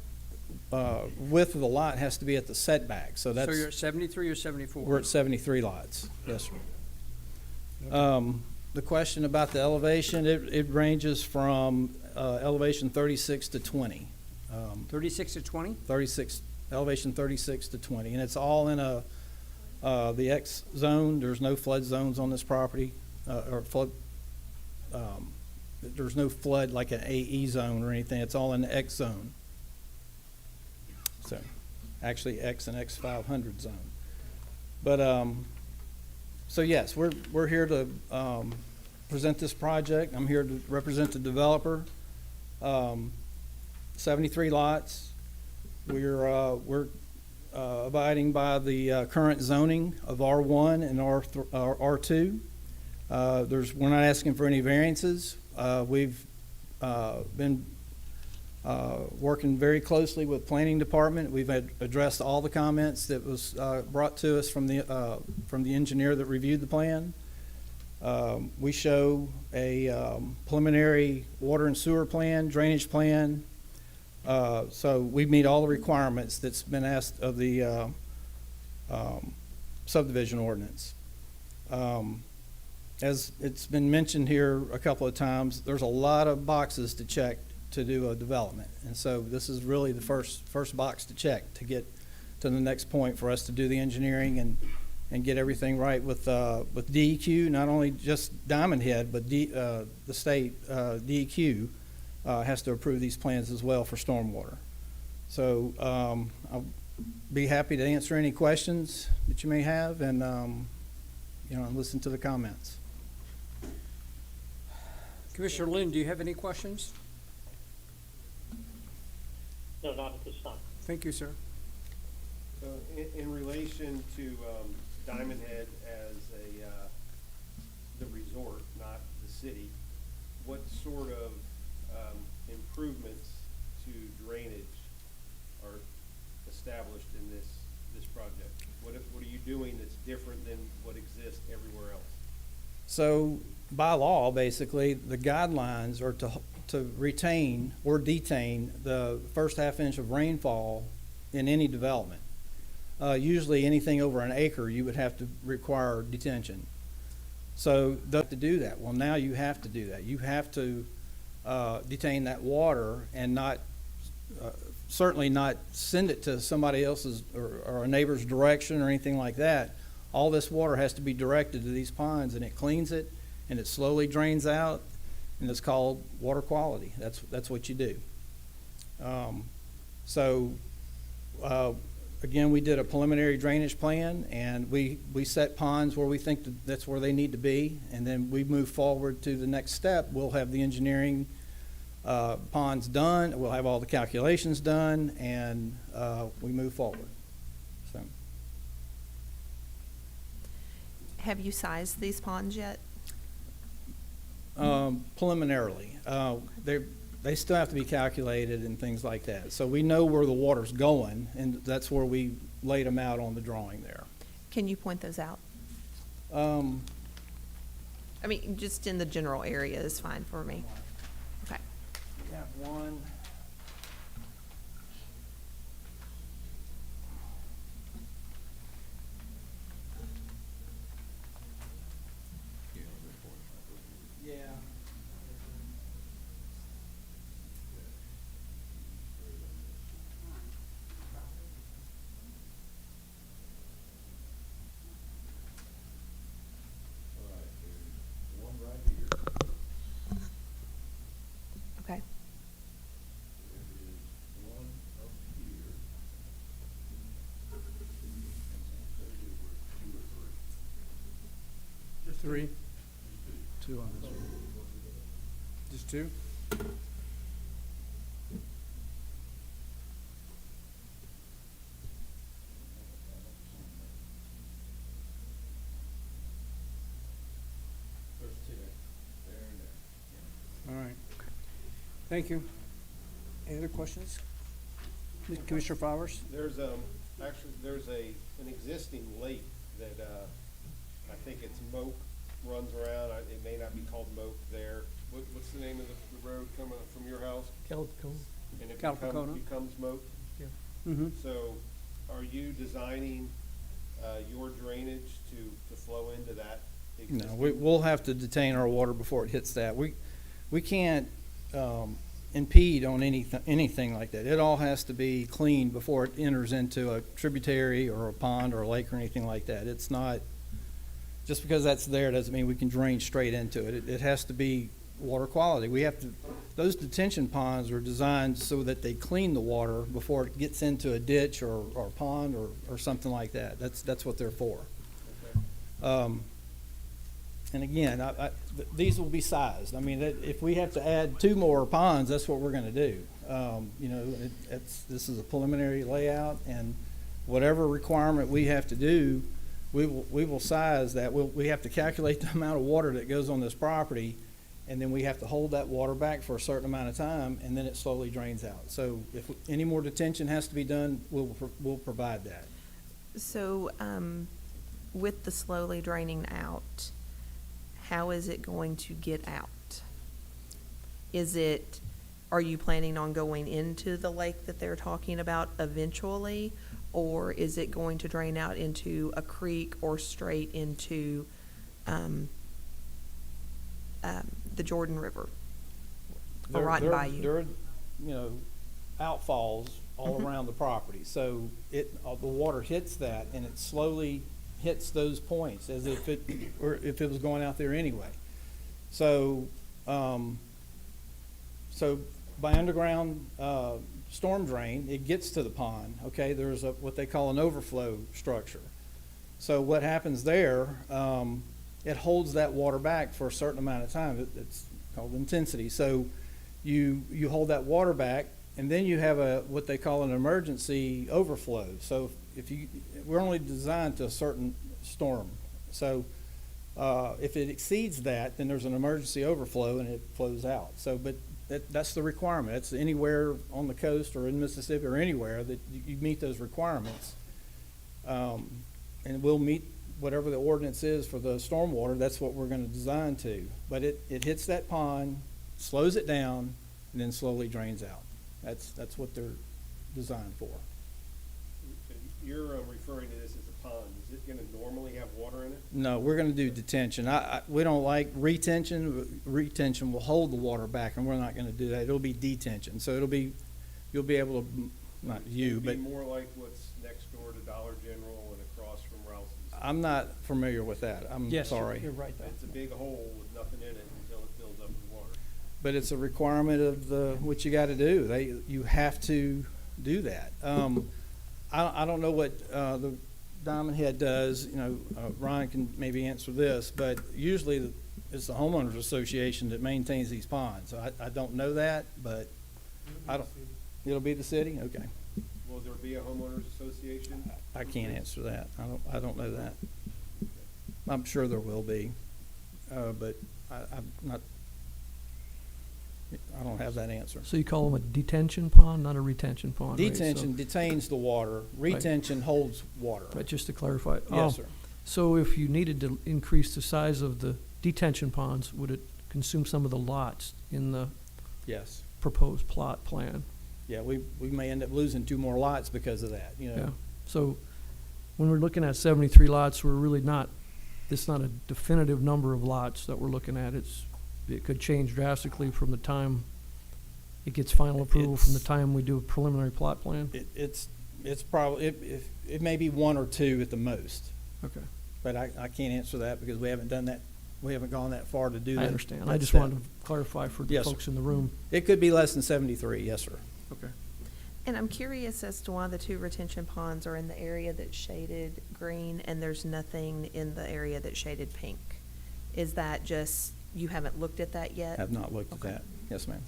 width of the lot has to be at the setback, so So that's, you're at 73 or 74? we're at 73 lots. Yes, sir. The question about the elevation, it ranges from elevation 36 to 20. 36 to 20? 36, elevation 36 to 20, and it's all in the X zone. There's no flood zones on this property, or flood, there's no flood like an AE zone or anything. It's all in the X zone. So, actually X and X500 zone. But, so yes, we're here to present this project. I'm here to represent the developer. 73 lots. We're abiding by the current zoning of R1 and R2. We're not asking for any variances. We've been working very closely with Planning Department. We've addressed all the comments that was brought to us from the engineer that reviewed the plan. We show a preliminary water and sewer plan, drainage plan. So we meet all the requirements that's been asked of the subdivision ordinance. As it's been mentioned here a couple of times, there's a lot of boxes to check to do a development. And so this is really the first box to check to get to the next point for us to do the engineering and get everything right with DEQ, not only just Diamondhead, but the state DEQ has to approve these plans as well for stormwater. So I'll be happy to answer any questions that you may have and listen to the comments. Commissioner Lynn, do you have any questions? No, not at this time. Thank you, sir. So in relation to Diamondhead as the resort, not the city, what sort of improvements to drainage are established in this project? What are you doing that's different than what exists everywhere else? So by law, basically, the guidelines are to retain or detain the first half inch of rainfall in any development. Usually anything over an acre, you would have to require detention. So to do that, well, now you have to do that. You have to detain that water and not, certainly not send it to somebody else's or a neighbor's direction or anything like that. All this water has to be directed to these ponds, and it cleans it, and it slowly drains out, and it's called water quality. That's what you do. Again, we did a preliminary drainage plan, and we set ponds where we think that's where they need to be, and then we move forward to the next step. We'll have the engineering ponds done, we'll have all the calculations done, and we move forward. So, Have you sized these ponds yet? preliminarily, they still have to be calculated and things like that. So we know where the water's going, and that's where we laid them out on the drawing there. Can you point those out? Um, I mean, just in the general area is fine for me. Okay. We have one. Yeah. Three. Two on this one. Just two? All right. Thank you. Any other questions? Commissioner Flowers? There's, actually, there's an existing lake that, I think it's Moke runs around. It may not be called Moke there. What's the name of the road coming up from your house? Calcone. And it Calpacona. becomes Moke? Yeah. Mm-hmm. So are you designing, your drainage to flow into that No, existing? we'll have to detain our water before it hits that. We can't impede on anything like that. It all has to be cleaned before it enters into a tributary or a pond or a lake or anything like that. It's not, just because that's there doesn't mean we can drain straight into it. It has to be water quality. We have to, those detention ponds are designed so that they clean the water before it gets into a ditch or a pond or something like that. That's what they're for. And again, these will be sized. I mean, if we have to add 2 more ponds, that's what we're going to do. You know, this is a preliminary layout, and whatever requirement we have to do, we will size that. We have to calculate the amount of water that goes on this property, and then we have to hold that water back for a certain amount of time, and then it slowly drains out. So if any more detention has to be done, we'll provide that. So, with the slowly draining out, how is it going to get out? Are you planning on going into the lake that they're talking about eventually? Or is it going to drain out into a creek or straight into, the Jordan River? Or right by you? There are, you know, outfalls all around the property. So the water hits that, and it slowly hits those points as if it was going out there anyway. So, so by underground storm drain, it gets to the pond. Okay, there's what they call an overflow structure. So what happens there? It holds that water back for a certain amount of time. It's called intensity. So you hold that water back, and then you have what they call an emergency overflow. So we're only designed to a certain storm. So if it exceeds that, then there's an emergency overflow and it flows out. So, but that's the requirement. It's anywhere on the coast or in Mississippi or anywhere that you meet those requirements. And we'll meet whatever the ordinance is for the stormwater. That's what we're going to design to. But it hits that pond, slows it down, and then slowly drains out. That's what they're designed for. You're referring to this as a pond. Is it going to normally have water in it? No, we're going to do detention. We don't like retention. Retention will hold the water back, and we're not going to do that. It'll be detention. So you'll be able to, not you, but. It'll be more like what's next door to Dollar General and across from Rouse's. I'm not familiar with that. I'm sorry. You're right. It's a big hole with nothing in it until it fills up with water. But it's a requirement of what you got to do. You have to do that. I don't know what the Diamondhead does. You know, Ryan can maybe answer this, but usually it's the Homeowners Association that maintains these ponds. So I don't know that, but it'll be the city? Okay. Will there be a homeowners association? I can't answer that. I don't know that. I'm sure there will be, but I'm not. I don't have that answer. So you call them a detention pond, not a retention pond, right? Detention detains the water. Retention holds water. Right, just to clarify. Yes, sir. So if you needed to increase the size of the detention ponds, would it consume some of the lots in the Yes. proposed plot plan? Yeah, we may end up losing 2 more lots because of that, you know. Yeah. So when we're looking at 73 lots, we're really not, it's not a definitive number of lots that we're looking at. It could change drastically from the time it gets final approval, from the time we do a preliminary plot plan. It's probably, it may be 1 or 2 at the most. Okay. But I can't answer that because we haven't done that. We haven't gone that far to do that. I understand. I that just step. wanted to clarify for the Yes, sir. folks in the room. It could be less than 73, yes, sir. Okay. And I'm curious as to why the 2 retention ponds are in the area that's shaded green and there's nothing in the area that's shaded pink. Is that just, you haven't looked at that yet? Have not looked at Okay. that. Yes, ma'am.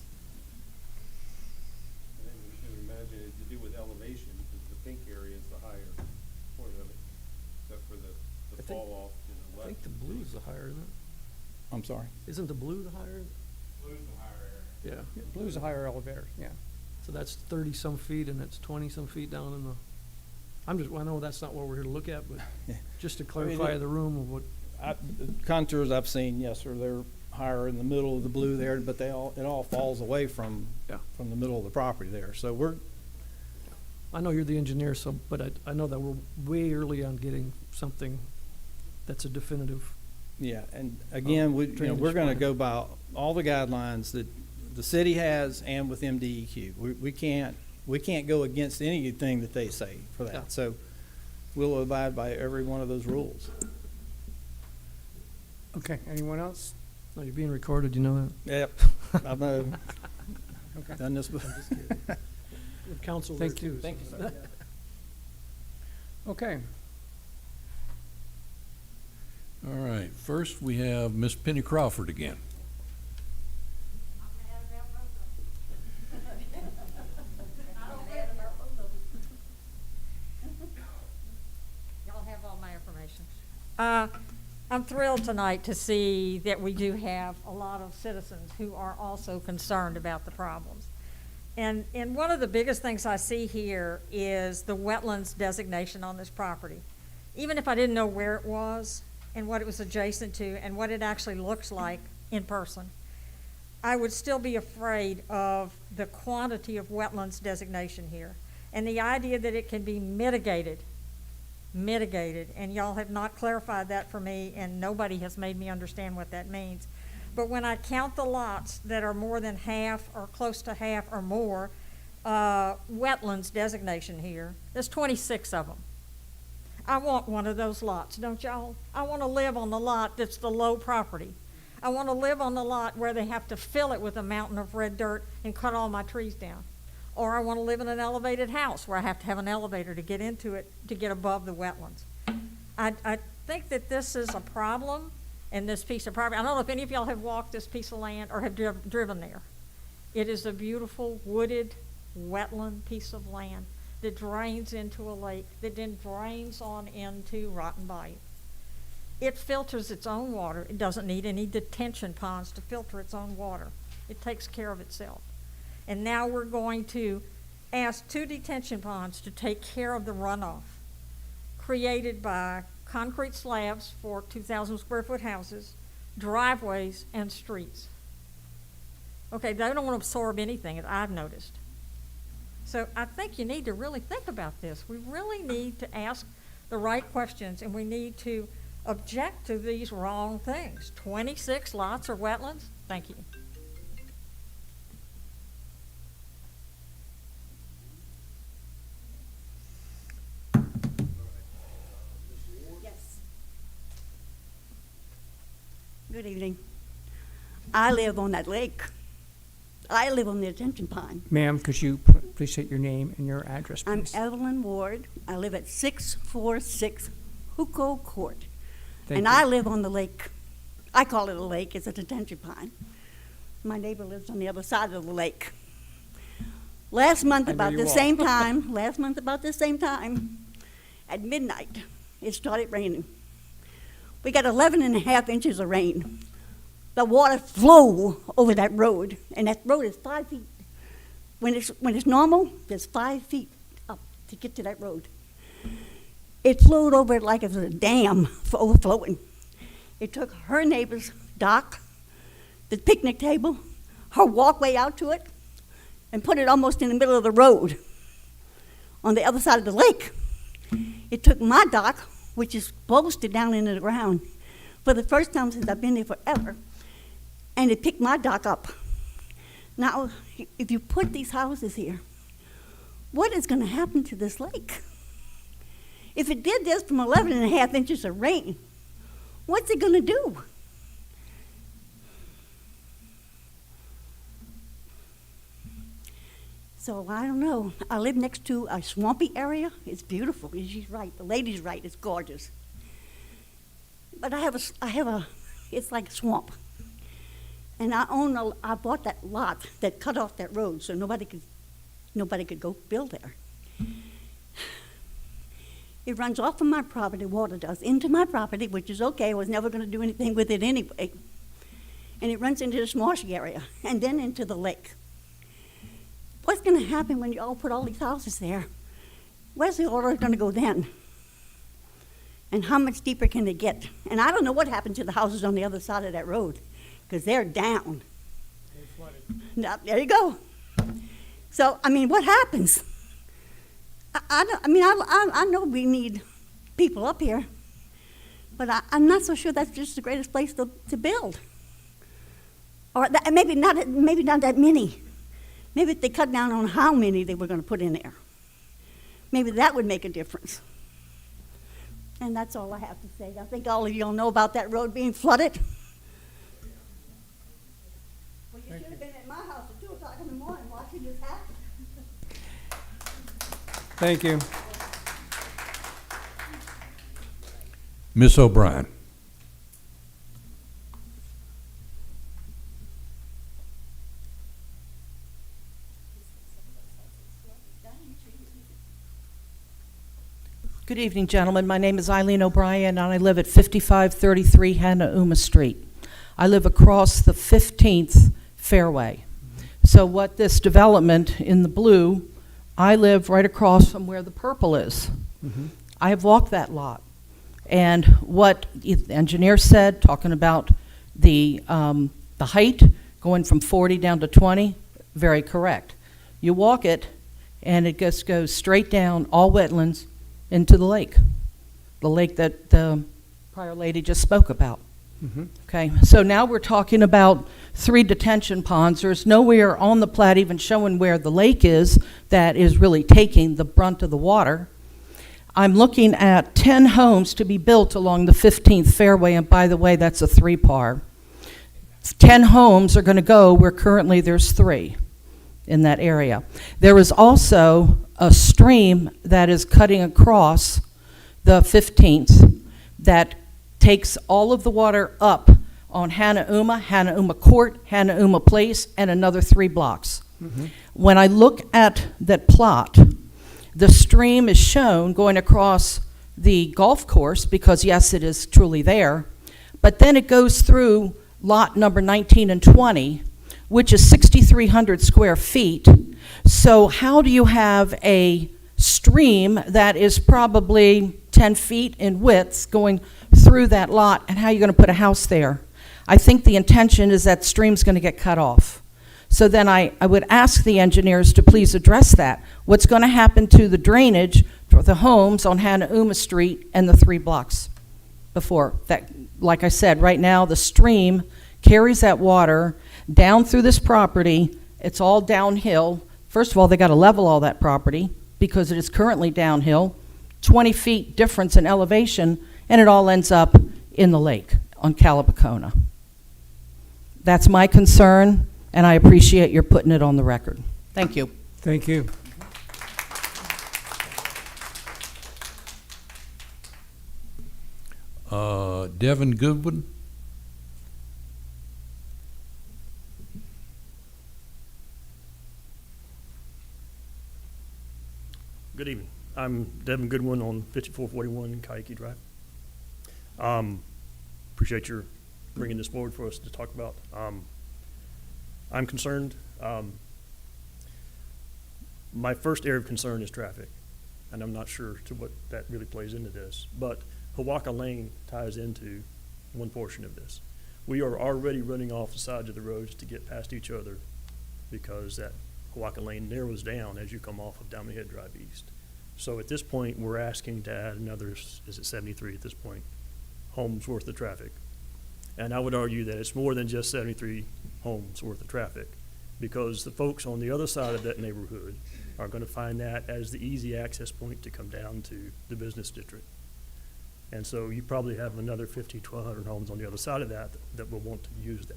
And then we should imagine it to do with elevation, because the pink area is the higher point of it, except for the I think- fall off to the I left. think the blue is the higher, isn't it? I'm sorry. Isn't the blue the higher? Blue's the higher area. Yeah. Blue's a higher elevator, yeah. So that's 30-some feet, and it's 20-some feet down in the, I know that's not what we're here to look at, but Yeah. just to mean, clarify it- the room of what, The contours I've seen, yes, sir, they're higher in the middle of the blue there, but it all falls away from Yeah. the middle of the property there. So I know you're the engineer, so, but I know that we're way early on getting something that's a definitive. yeah, and again, we're drainage gonna plan. go by all the guidelines that the city has and with MDEQ. We can't go against anything that they say for Yeah. that. So we'll abide by every one of those rules. Okay, anyone else? No, you're being recorded, you know Yep, I know. Okay. Done this before. that? Council there Thank you. too. Thank you, sir. Okay, All right, first we have Miss Penny Crawford again. Y'all have all my information. I'm thrilled tonight to see that we do have a lot of citizens who are also concerned about the problems. And one of the biggest things I see here is the wetlands designation on this property. Even if I didn't know where it was and what it was adjacent to and what it actually looks like in person, I would still be afraid of the quantity of wetlands designation here. And the idea that it can be mitigated, and y'all have not clarified that for me, and nobody has made me understand what that means. But when I count the lots that are more than half or close to half or more wetlands designation here, there's 26 of them. I want one of those lots, don't y'all? I want to live on the lot that's the low property. I want to live on the lot where they have to fill it with a mountain of red dirt and cut all my trees down. Or I want to live in an elevated house where I have to have an elevator to get into it to get above the wetlands. I think that this is a problem in this piece of property. I don't know if any of y'all have walked this piece of land or have driven there. It is a beautiful wooded wetland piece of land that drains into a lake that then drains on into Rotten Bayou. It filters its own water. It doesn't need any detention ponds to filter its own water. It takes care of itself. And now we're going to ask 2 detention ponds to take care of the runoff created by concrete slabs for 2,000 square foot houses, driveways, and streets. Okay, they don't want to absorb anything, as I've noticed. So I think you need to really think about this. We really need to ask the right questions, and we need to object to these wrong things. 26 lots are wetlands? Thank you. Yes. Good evening. I live on that lake. I live on the detention pond. ma'am, could you please state your name and your address, I'm please? Evelyn Ward. I live at 646 Huco Court. Thank And you. I live on the lake. I call it a lake. It's a detention pond. My neighbor lives on the other side of the lake. Last month I know about you the all. same time, at midnight, it started raining. We got 11 and a half inches of rain. The water flowed over that road, and that road is 5 feet. When it's normal, there's 5 feet up to get to that road. It flowed over it like it was a dam for overflowing. It took her neighbor's dock, the picnic table, her walkway out to it, and put it almost in the middle of the road on the other side of the lake. It took my dock, which is bolstered down into the ground, for the first time since I've been there forever, and it picked my dock up. Now, if you put these houses here, what is going to happen to this lake? If it did this from 11 and a half inches of rain, what's it going to do? So I don't know. I live next to a swampy area. It's beautiful. She's right. The lady's right. It's gorgeous. But I have a it's like a swamp. And I bought that lot that cut off that road so nobody could go build there. It runs off of my property, water does, into my property, which is okay. I was never going to do anything with it anyway. And it runs into this marshy area and then into the lake. What's going to happen when you all put all these houses there? Where's the water going to go then? And how much deeper can they get? And I don't know what happened to the houses on the other side of that road, because they're down. Now, there you go. So, I mean, what happens? I know we need people up here, but I'm not so sure that's just the greatest place to build. Or maybe not that many. Maybe if they cut down on how many they were going to put in there. Maybe that would make a difference. And that's all I have to say. I think all of you all know about that road being flooded. Well, you should have been at my house at 2 o'clock in the morning watching this happen. Thank you. Ms. O'Brien. Good evening, gentlemen. My name is Eileen O'Brien, and I live at 5533 Hanauma Street. I live across the 15th Fairway. So what this development in the blue, I live right across from where the purple is. Mm-hmm. I have walked that lot. And what the engineer said, talking about the height going from 40 down to 20, very correct. You walk it, and it just goes straight down, all wetlands, into the lake that the prior lady just spoke about. Mm-hmm. Okay, so now we're talking about 3 detention ponds. There's nowhere on the plat even showing where the lake is that is really taking the brunt of the water. I'm looking at 10 homes to be built along the 15th Fairway, and by the way, that's a 3-par. 10 homes are going to go where currently there's 3 in that area. There is also a stream that is cutting across the 15th that takes all of the water up on Hanauma Court, Hanauma Place, and another 3 blocks. Mm-hmm. When I look at that plot, the stream is shown going across the golf course because, yes, it is truly there, but then it goes through lot number 19 and 20, which is 6,300 square feet. So how do you have a stream that is probably 10 feet in width going through that lot, and how are you going to put a house there? I think the intention is that stream's going to get cut off. So then I would ask the engineers to please address that. What's going to happen to the drainage for the homes on Hanauma Street and the 3 blocks before that? Like I said, right now the stream carries that water down through this property. It's all downhill. First of all, they got to level all that property because it is currently downhill, 20 feet difference in elevation, and it all ends up in the lake on Calabacona. That's my concern, and I appreciate your putting it on the record. Thank you. Thank you. Devin Goodwin. Good evening. I'm Devin Goodwin on 5441 Kayaki Drive. Appreciate your bringing this forward for us to talk about. I'm concerned. My first area of concern is traffic, and I'm not sure to what that really plays into this, but Hawaka Lane ties into one portion of this. We are already running off the sides of the roads to get past each other because that Hawaka Lane narrows down as you come off of Diamondhead Drive East. So at this point, we're asking to add another, is it 73 at this point, homes worth of traffic. And I would argue that it's more than just 73 homes worth of traffic, because the folks on the other side of that neighborhood are going to find that as the easy access point to come down to the business district. And so you probably have another 50 to 100 homes on the other side of that that will want to use that.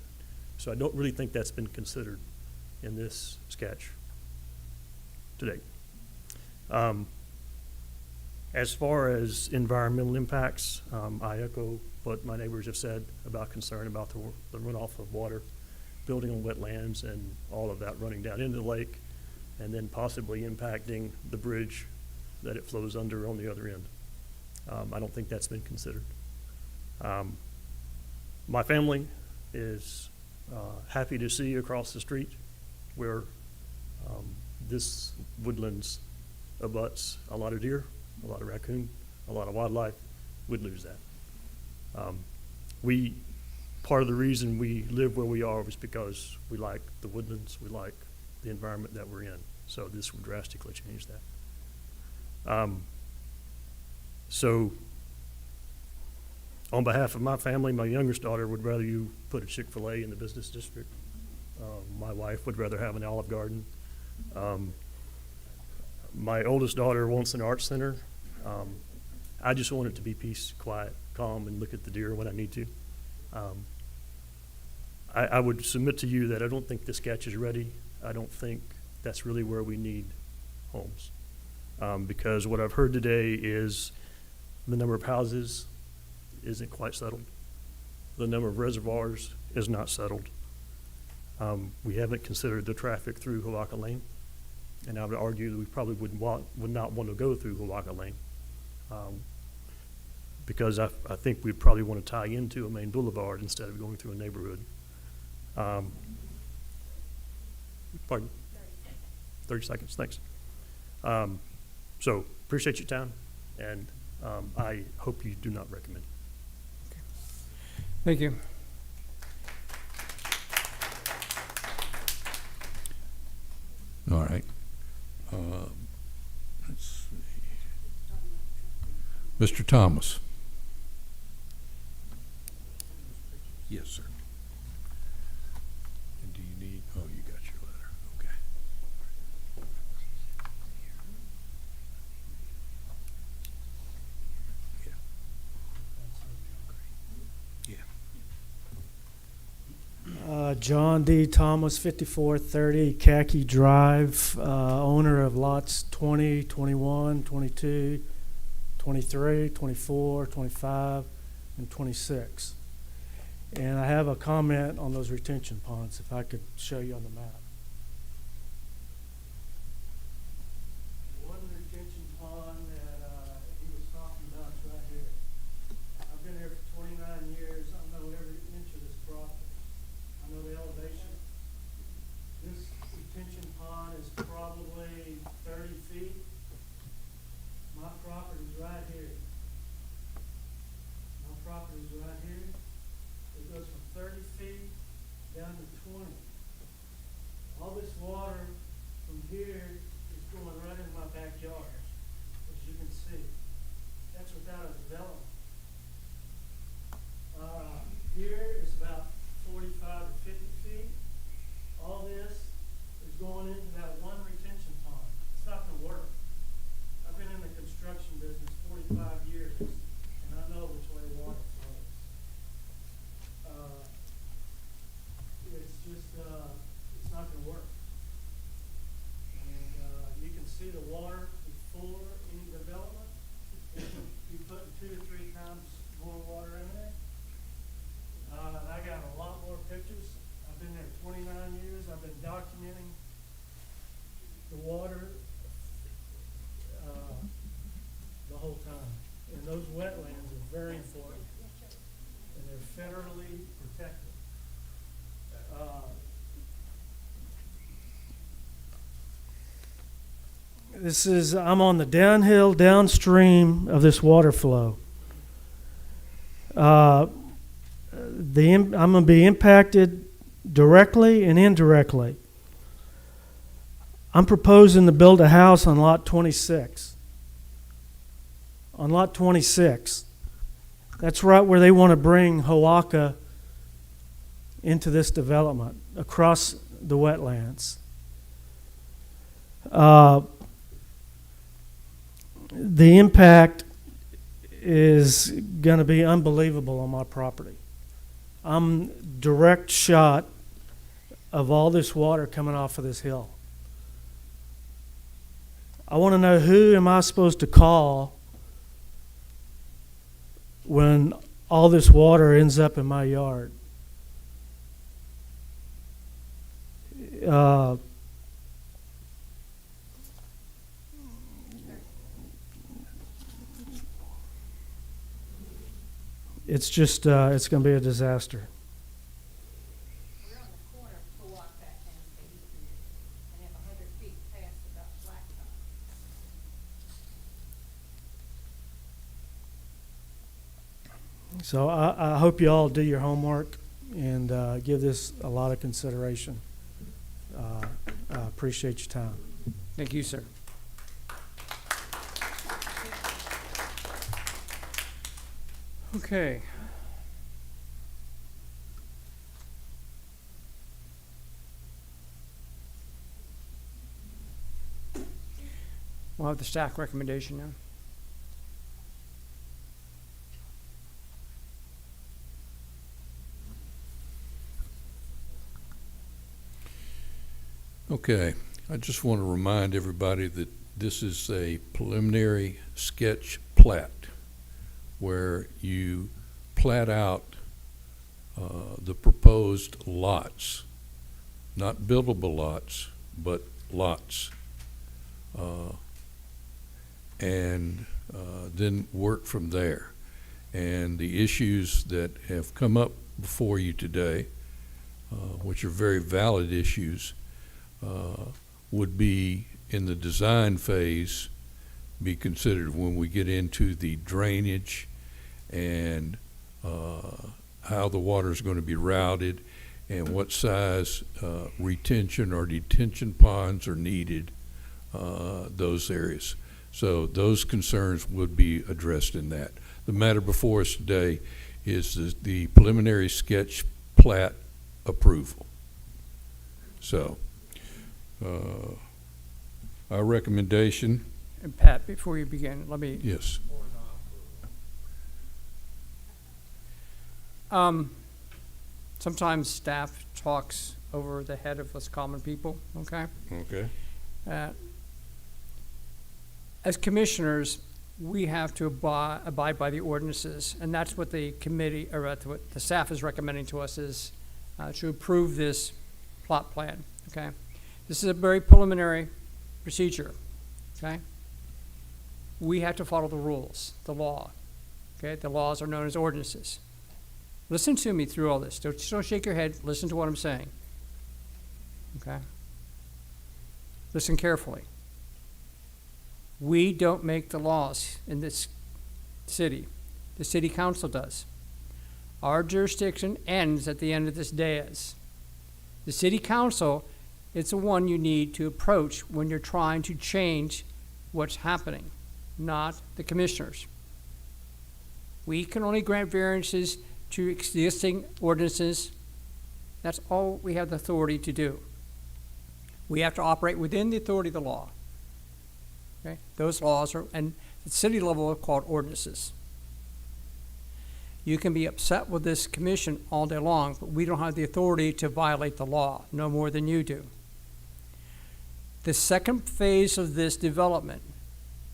So I don't really think that's been considered in this sketch to date. As far as environmental impacts, I echo what my neighbors have said about concern about the runoff of water, building on wetlands and all of that running down into the lake, and then possibly impacting the bridge that it flows under on the other end. I don't think that's been considered. My family is happy to see across the street where this woodlands abuts a lot of deer, a lot of raccoon, a lot of wildlife. We'd lose that. Part of the reason we live where we are was because we like the woodlands, we like the environment that we're in. So this would drastically change that. So on behalf of my family, my youngest daughter would rather you put a Chick-fil-A in the business district. My wife would rather have an Olive Garden. My oldest daughter wants an art center. I just want it to be peace, quiet, calm, and look at the deer when I need to. I would submit to you that I don't think the sketch is ready. I don't think that's really where we need homes. Because what I've heard today is the number of houses isn't quite settled. The number of reservoirs is not settled. We haven't considered the traffic through Hoaka Lane, and I would argue that we probably would not want to go through Hoaka Lane, because I think we'd probably want to tie into a main boulevard instead of going through a neighborhood. Pardon? 30 seconds, thanks. So appreciate your time, and I hope you do not recommend. Thank you. All right. Let's see. Mr. Thomas. Yes, sir. And do you need, oh, you got your letter. Okay. Yeah. John D. Thomas, 5430 Khaki Drive, owner of lots 20, 21, 22, 23, 24, 25, and 26. And I have a comment on those retention ponds, if I could show you on the map. One retention pond that he was talking about is right here. I've been here for 29 years. I know every inch of this property. I know the elevation. This retention pond is probably 30 feet. My property's right here. My property's right here. It goes from 30 feet down to 20. All this water from here is going right in my backyard, as you can see. That's without a development. Here is about 45 to 50 feet. All this is going into that one retention pond. It's not going to work. I've been in the construction business 45 years, and I know which way water flows. It's just, it's not going to work. And you can see the water before any development. You're putting 2 to 3 times more water in there. I got a lot more pictures. I've been there 29 years. I've been documenting the water the whole time. And those wetlands are very important. And they're federally protected. I'm on the downhill, downstream of this water flow. I'm going to be impacted directly and indirectly. I'm proposing to build a house on lot 26. On lot 26. That's right where they want to bring Hoaka into this development, across the wetlands. The impact is going to be unbelievable on my property. I'm direct shot of all this water coming off of this hill. I want to know, who am I supposed to call when all this water ends up in my yard. It's just, it's going to be a disaster. We're on the corner of Powhatan and Patriot, and have 100 feet past about Blacktop. So I hope you all do your homework and give this a lot of consideration. I appreciate your time. Thank you, sir. Okay. We'll have the staff recommendation now. Okay, I just want to remind everybody that this is a preliminary sketch plat where you plat out the proposed lots, not buildable lots, but lots. And then work from there. And the issues that have come up before you today, which are very valid issues, would be in the design phase, be considered when we get into the drainage and how the water is going to be routed and what size retention or detention ponds are needed, those areas. So those concerns would be addressed in that. The matter before us today is the preliminary sketch plat approval. So our recommendation. And Pat, before you begin, let me. Yes. Sometimes staff talks over the head of us common people, okay? Okay. As commissioners, we have to abide by the ordinances, and that's what the committee, or what the staff is recommending to us is to approve this plot plan, okay? This is a very preliminary procedure, okay? We have to follow the rules, the law, okay? The laws are known as ordinances. Listen to me through all this. Just don't shake your head. Listen to what I'm saying, okay? Listen carefully. We don't make the laws in this city. The city council does. Our jurisdiction ends at the end of this dais. The city council is the one you need to approach when you're trying to change what's happening, not the commissioners. We can only grant variances to existing ordinances. That's all we have the authority to do. We have to operate within the authority of the law. Okay? Those laws are, and at the city level, are called ordinances. You can be upset with this commission all day long, but we don't have the authority to violate the law, no more than you do. The second phase of this development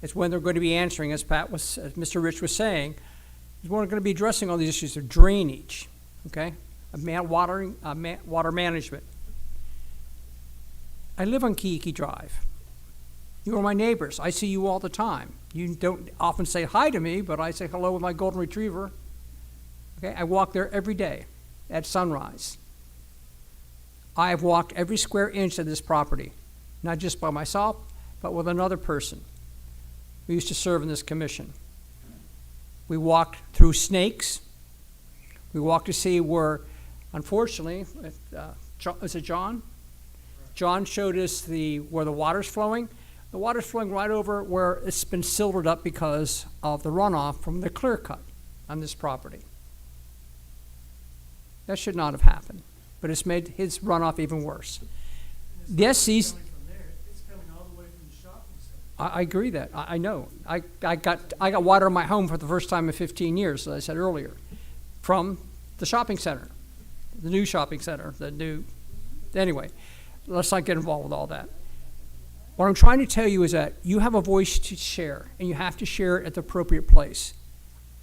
is when they're going to be answering, as Mr. Rich was saying, is when we're going to be addressing all these issues of drainage, okay, of water management. I live on Kiki Drive. You are my neighbors. I see you all the time. You don't often say hi to me, but I say hello with my golden retriever. Okay, I walk there every day at sunrise. I have walked every square inch of this property, not just by myself, but with another person. We used to serve in this commission. We walked through snakes. We walked to see where, unfortunately, is it John? John showed us where the water's flowing. The water's flowing right over where it's been silted up because of the runoff from the clear cut on this property. That should not have happened, but it's made his runoff even worse. Yes, It's coming all the way from the shopping center. I agree that. I know. I got water in my home for the first time in 15 years, as I said earlier, from the shopping center, the new shopping center, anyway, let's not get involved with all that. What I'm trying to tell you is that you have a voice to share, and you have to share it at the appropriate place.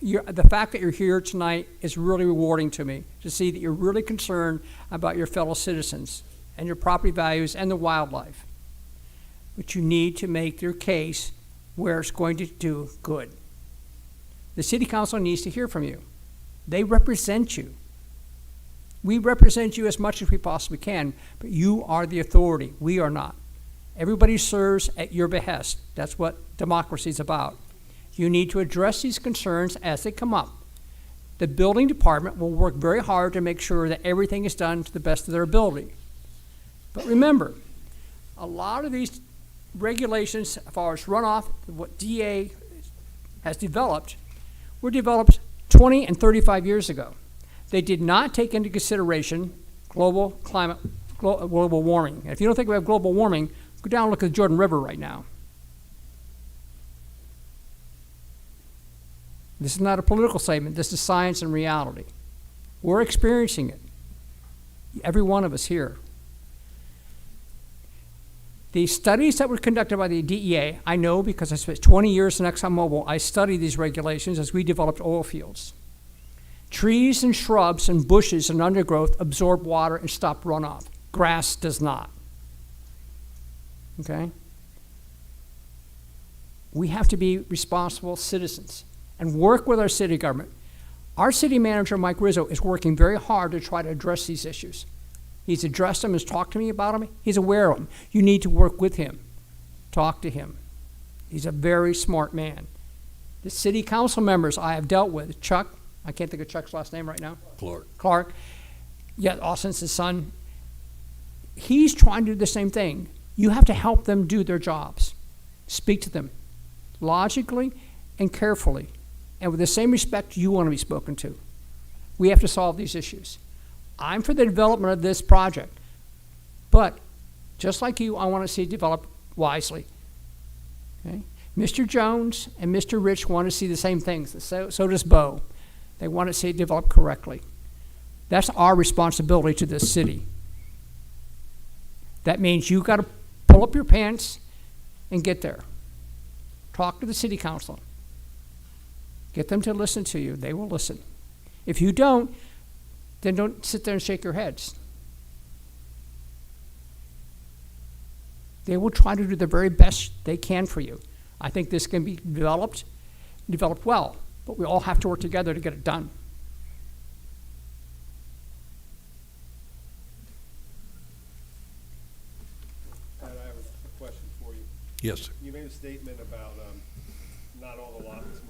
the fact that you're here tonight is really rewarding to me, to see that you're really concerned about your fellow citizens and your property values and the wildlife. But you need to make your case where it's going to do good. The city council needs to hear from you. They represent you. We represent you as much as we possibly can, but you are the authority. We are not. Everybody serves at your behest. That's what democracy is about. You need to address these concerns as they come up. The building department will work very hard to make sure that everything is done to the best of their ability. But remember, a lot of these regulations as far as runoff, what DA has developed, were developed 20 and 35 years ago. They did not take into consideration global warming. And if you don't think we have global warming, go down and look at the Jordan River right now. This is not a political statement. This is science and reality. We're experiencing it. Every one of us here. The studies that were conducted by the DEA, I know because I spent 20 years in ExxonMobil, I studied these regulations as we developed oil fields. Trees and shrubs and bushes and undergrowth absorb water and stop runoff. Grass does not. Okay? We have to be responsible citizens and work with our city government. Our city manager, Mike Rizzo, is working very hard to try to address these issues. He's addressed them, has talked to me about them. He's aware of them. You need to work with him. Talk to him. He's a very smart man. The city council members I have dealt with, Chuck, I can't think of Chuck's last name right now. Clark. Yeah, Austin's his son. He's trying to do the same thing. You have to help them do their jobs. Speak to them logically and carefully and with the same respect you want to be spoken to. We have to solve these issues. I'm for the development of this project, but just like you, I want to see it developed wisely. Okay? Mr. Jones and Mr. Rich want to see the same things. So does Bo. They want to see it developed correctly. That's our responsibility to this city. That means you got to pull up your pants and get there. Talk to the city council. Get them to listen to you. They will listen. If you don't, then don't sit there and shake your heads. They will try to do the very best they can for you. I think this can be developed well, but we all have to work together to get it done. Pat, I have a question for you. Yes, sir. You made a statement about not all the lots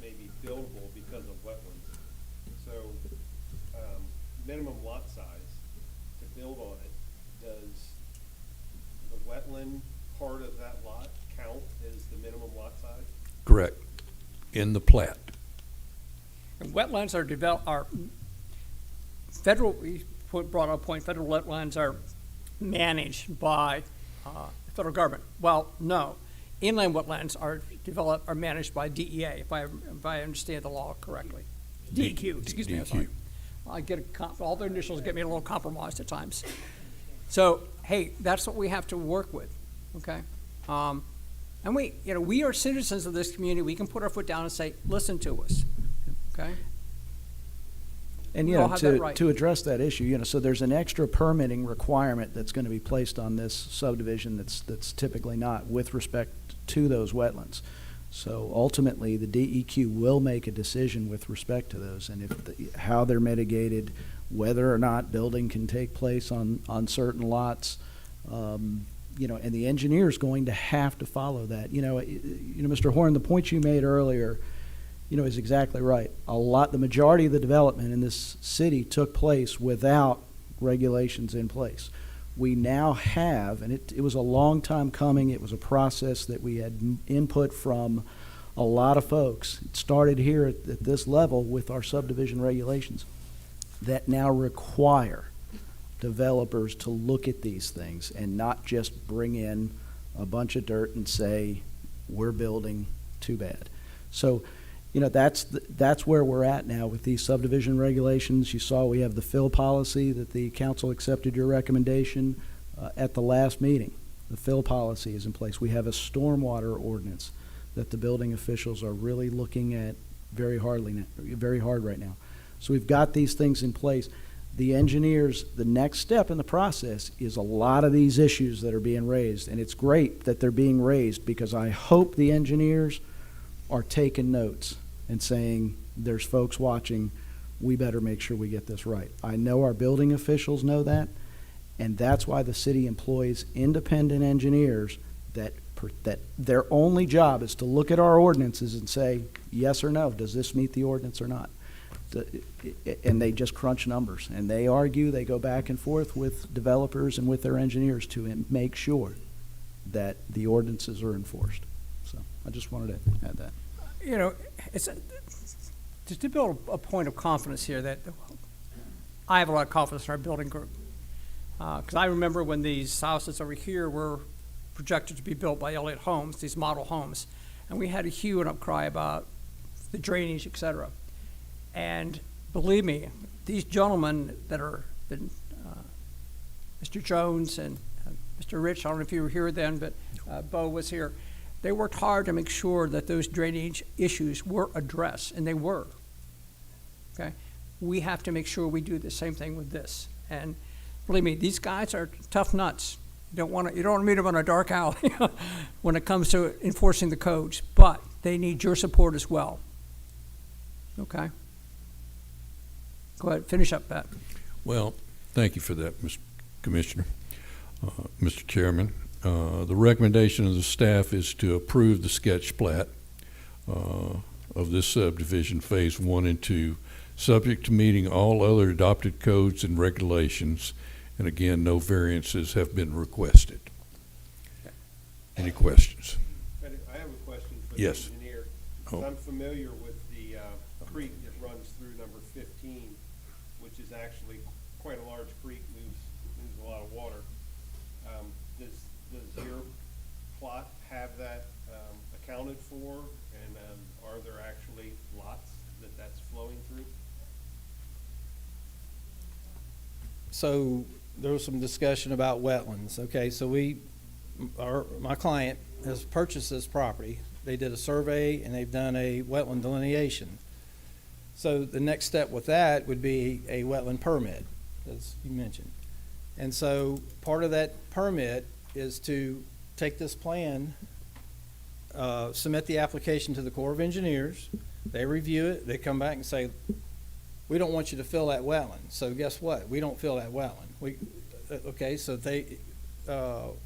may be buildable because of wetlands. So minimum lot size to build on it, does the wetland part of that lot count as the minimum lot size? Correct. In the plat. And wetlands are federal, we brought up a point, federal wetlands are managed by the federal government. Well, no. Inland wetlands are managed by DEA, if I understand the law correctly. DEQ, excuse me, I'm sorry. I get all the initials get me a little compromised at times. So, hey, that's what we have to work with, okay? And we are citizens of this community. We can put our foot down and say, listen to us, okay? And, to address that issue, so there's an extra permitting requirement that's going to be placed on this subdivision that's typically not with respect to those wetlands. So ultimately, the DEQ will make a decision with respect to those, and how they're mitigated, whether or not building can take place on certain lots, and the engineer's going to have to follow that. Mr. Horn, the point you made earlier, is exactly right. The majority of the development in this city took place without regulations in place. We now have, and it was a long time coming, it was a process that we had input from a lot of folks. It started here at this level with our subdivision regulations that now require developers to look at these things and not just bring in a bunch of dirt and say, we're building, too bad. So, that's where we're at now with these subdivision regulations. You saw we have the fill policy that the council accepted your recommendation at the last meeting. The fill policy is in place. We have a stormwater ordinance that the building officials are really looking at very hard right now. So we've got these things in place. The engineers, the next step in the process is a lot of these issues that are being raised, and it's great that they're being raised because I hope the engineers are taking notes and saying, there's folks watching, we better make sure we get this right. I know our building officials know that, and that's why the city employs independent engineers that their only job is to look at our ordinances and say, yes or no, does this meet the ordinance or not? And they just crunch numbers, and they argue, they go back and forth with developers and with their engineers to make sure that the ordinances are enforced. So I just wanted to add that. You know, just to build a point of confidence here, that I have a lot of confidence in our building group. Because I remember when these houses over here were projected to be built by Elliott Homes, these model homes, and we had a hue and upcry about the drainage, et cetera. And believe me, these gentlemen that are, Mr. Jones and Mr. Rich, I don't know if you were here then, but Bo was here. They worked hard to make sure that those drainage issues were addressed, and they were. Okay, we have to make sure we do the same thing with this. And believe me, these guys are tough nuts. You don't want to meet them on a dark alley when it comes to enforcing the codes, but they need your support as well. Okay. Go ahead, finish up, Pat. Well, thank you for that, Mr. Commissioner. Mr. Chairman, the recommendation of the staff is to approve the sketch plat of this subdivision, Phase 1 and 2, subject to meeting all other adopted codes and regulations, and again, no variances have been requested. Any questions? I have a question for the Yes. engineer. Oh. I'm familiar with the creek that runs through number 15, which is actually quite a large creek, moves a lot of water. Does your plot have that accounted for, and are there actually lots that's flowing through? So there was some discussion about wetlands. Okay, so my client has purchased this property. They did a survey and they've done a wetland delineation. So the next step with that would be a wetland permit, as you mentioned. And so part of that permit is to take this plan, submit the application to the Corps of Engineers. They review it. They come back and say, we don't want you to fill that wetland. So guess what? We don't fill that wetland. Okay, so they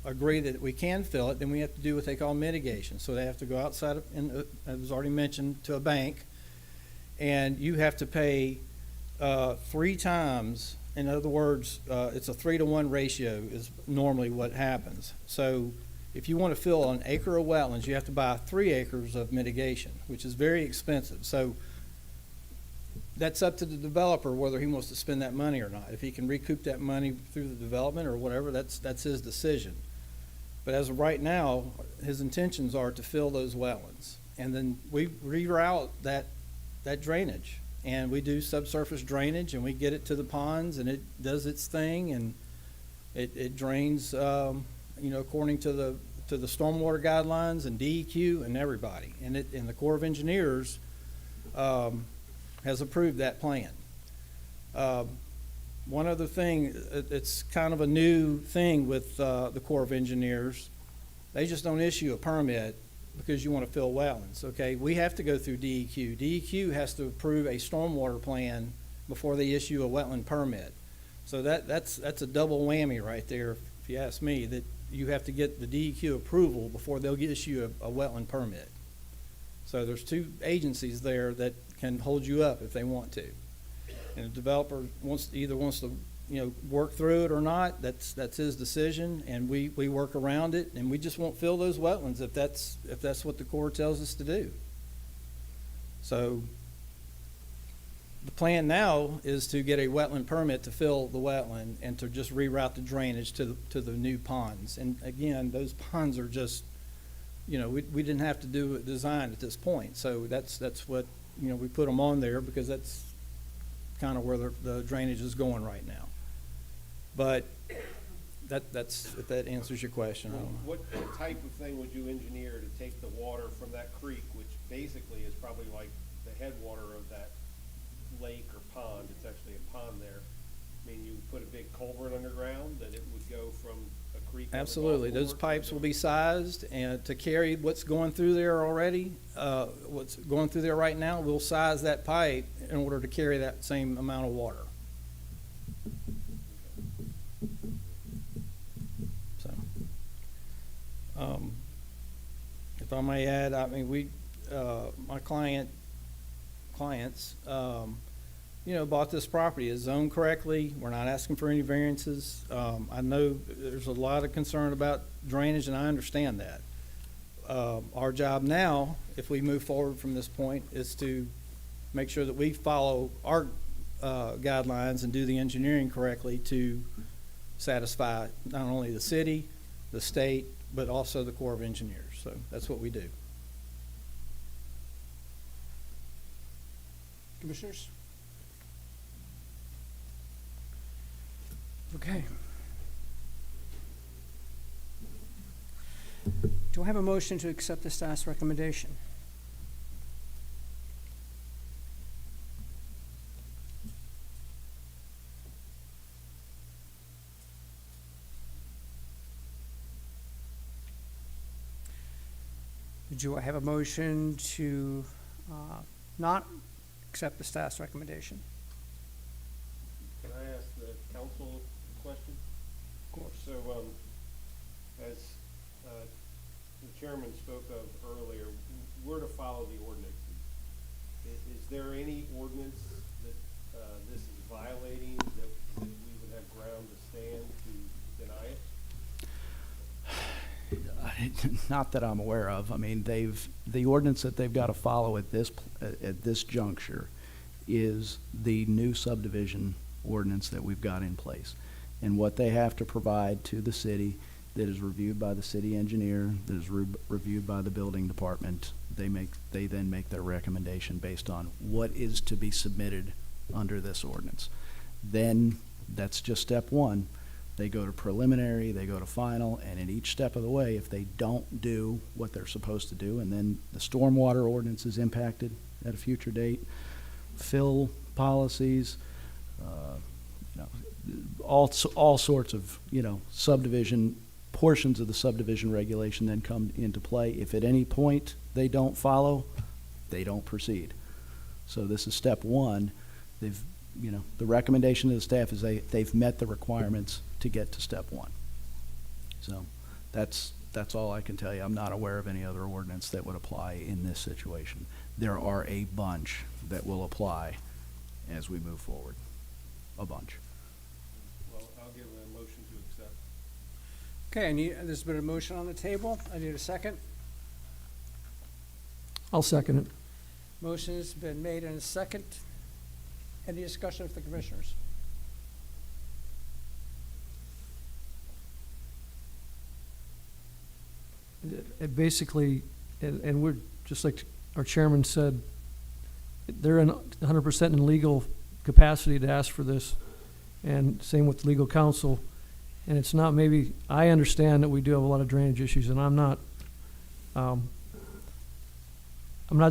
agree that we can fill it, then we have to do what they call mitigation. So they have to go outside, as was already mentioned, to a bank, and you have to pay 3 times. In other words, it's a 3-to-1 ratio is normally what happens. So if you want to fill an acre of wetlands, you have to buy 3 acres of mitigation, which is very expensive. So that's up to the developer whether he wants to spend that money or not. If he can recoup that money through the development or whatever, that's his decision. But as of right now, his intentions are to fill those wetlands. And then we reroute that drainage. And we do subsurface drainage, and we get it to the ponds, and it does its thing, and it drains, according to the stormwater guidelines and DEQ and everybody. And the Corps of Engineers has approved that plan. One other thing, it's kind of a new thing with the Corps of Engineers. They just don't issue a permit because you want to fill wetlands, okay? We have to go through DEQ. DEQ has to approve a stormwater plan before they issue a wetland permit. So that's a double whammy right there, if you ask me, that you have to get the DEQ approval before they'll issue a wetland permit. So there's 2 agencies there that can hold you up if they want to. And the developer wants to work through it or not, that's his decision, and we work around it, and we just won't fill those wetlands if that's what the Corps tells us to do. So the plan now is to get a wetland permit to fill the wetland and to just reroute the drainage to the new ponds. And again, those ponds are just, we didn't have to do a design at this point, so that's what we put them on there because that's kind of where the drainage is going right now. But that's if that answers your question. What type of thing would you engineer to take the water from that creek, which basically is probably like the the headwater of that lake or pond, it's actually a pond there. I mean, you put a big culvert underground, that it would go from a creek. on the Absolutely. golf Those course pipes to will the- be sized and to carry what's going through there already, what's going through there right now, we'll size that pipe in order to carry that same amount of water. So, if I may add, I mean, my clients, bought this property. It's zoned correctly. We're not asking for any variances. I know there's a lot of concern about drainage, and I understand that. Our job now, if we move forward from this point, is to make sure that we follow our guidelines and do the engineering correctly to satisfy not only the city, the state, but also the Corps of Engineers. So that's what we do. Commissioners? Okay. Do I have a motion to accept the staff's recommendation? Do I have a motion to not accept the staff's recommendation? Can I ask the council a question? Of course. So, as the chairman spoke of earlier, we're to follow the ordinances. Is there any ordinance that this is violating that we would have ground to stand to deny it? Not that I'm aware of. I mean, the ordinance that they've got to follow at this juncture is the new subdivision ordinance that we've got in place. And what they have to provide to the city, that is reviewed by the city engineer, that is reviewed by the building department, they then make their recommendation based on what is to be submitted under this ordinance. Then, that's just step one. They go to preliminary, they go to final, and in each step of the way, if they don't do what they're supposed to do, and then the stormwater ordinance is impacted at a future date, fill policies, all sorts of, subdivision, portions of the subdivision regulation then come into play. If at any point they don't follow, they don't proceed. So this is step one. The recommendation of the staff is they've met the requirements to get to step one. So that's all I can tell you. I'm not aware of any other ordinance that would apply in this situation. There are a bunch that will apply as we move forward. A bunch. Well, I'll give a motion to accept. Okay, there's been a motion on the table. I need a second. I'll second it. Motion has been made and a second. Any discussion with the commissioners? It basically, and we're, just like our chairman said, they're in 100% in legal capacity to ask for this, and same with legal counsel. And it's not maybe, I understand that we do have a lot of drainage issues, and I'm not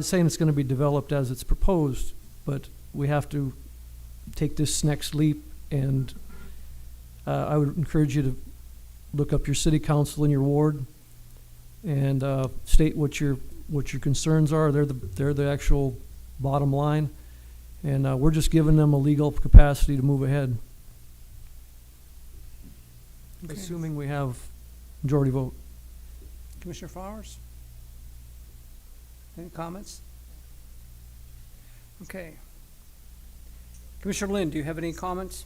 saying it's gonna be developed as it's proposed, but we have to take this next leap, and I would encourage you to look up your city council in your ward and state what your concerns are. They're the actual bottom line, and we're just giving them a legal capacity to move ahead, Okay. assuming we have majority vote. Commissioner Flowers? Any comments? Okay. Commissioner Lynn, do you have any comments?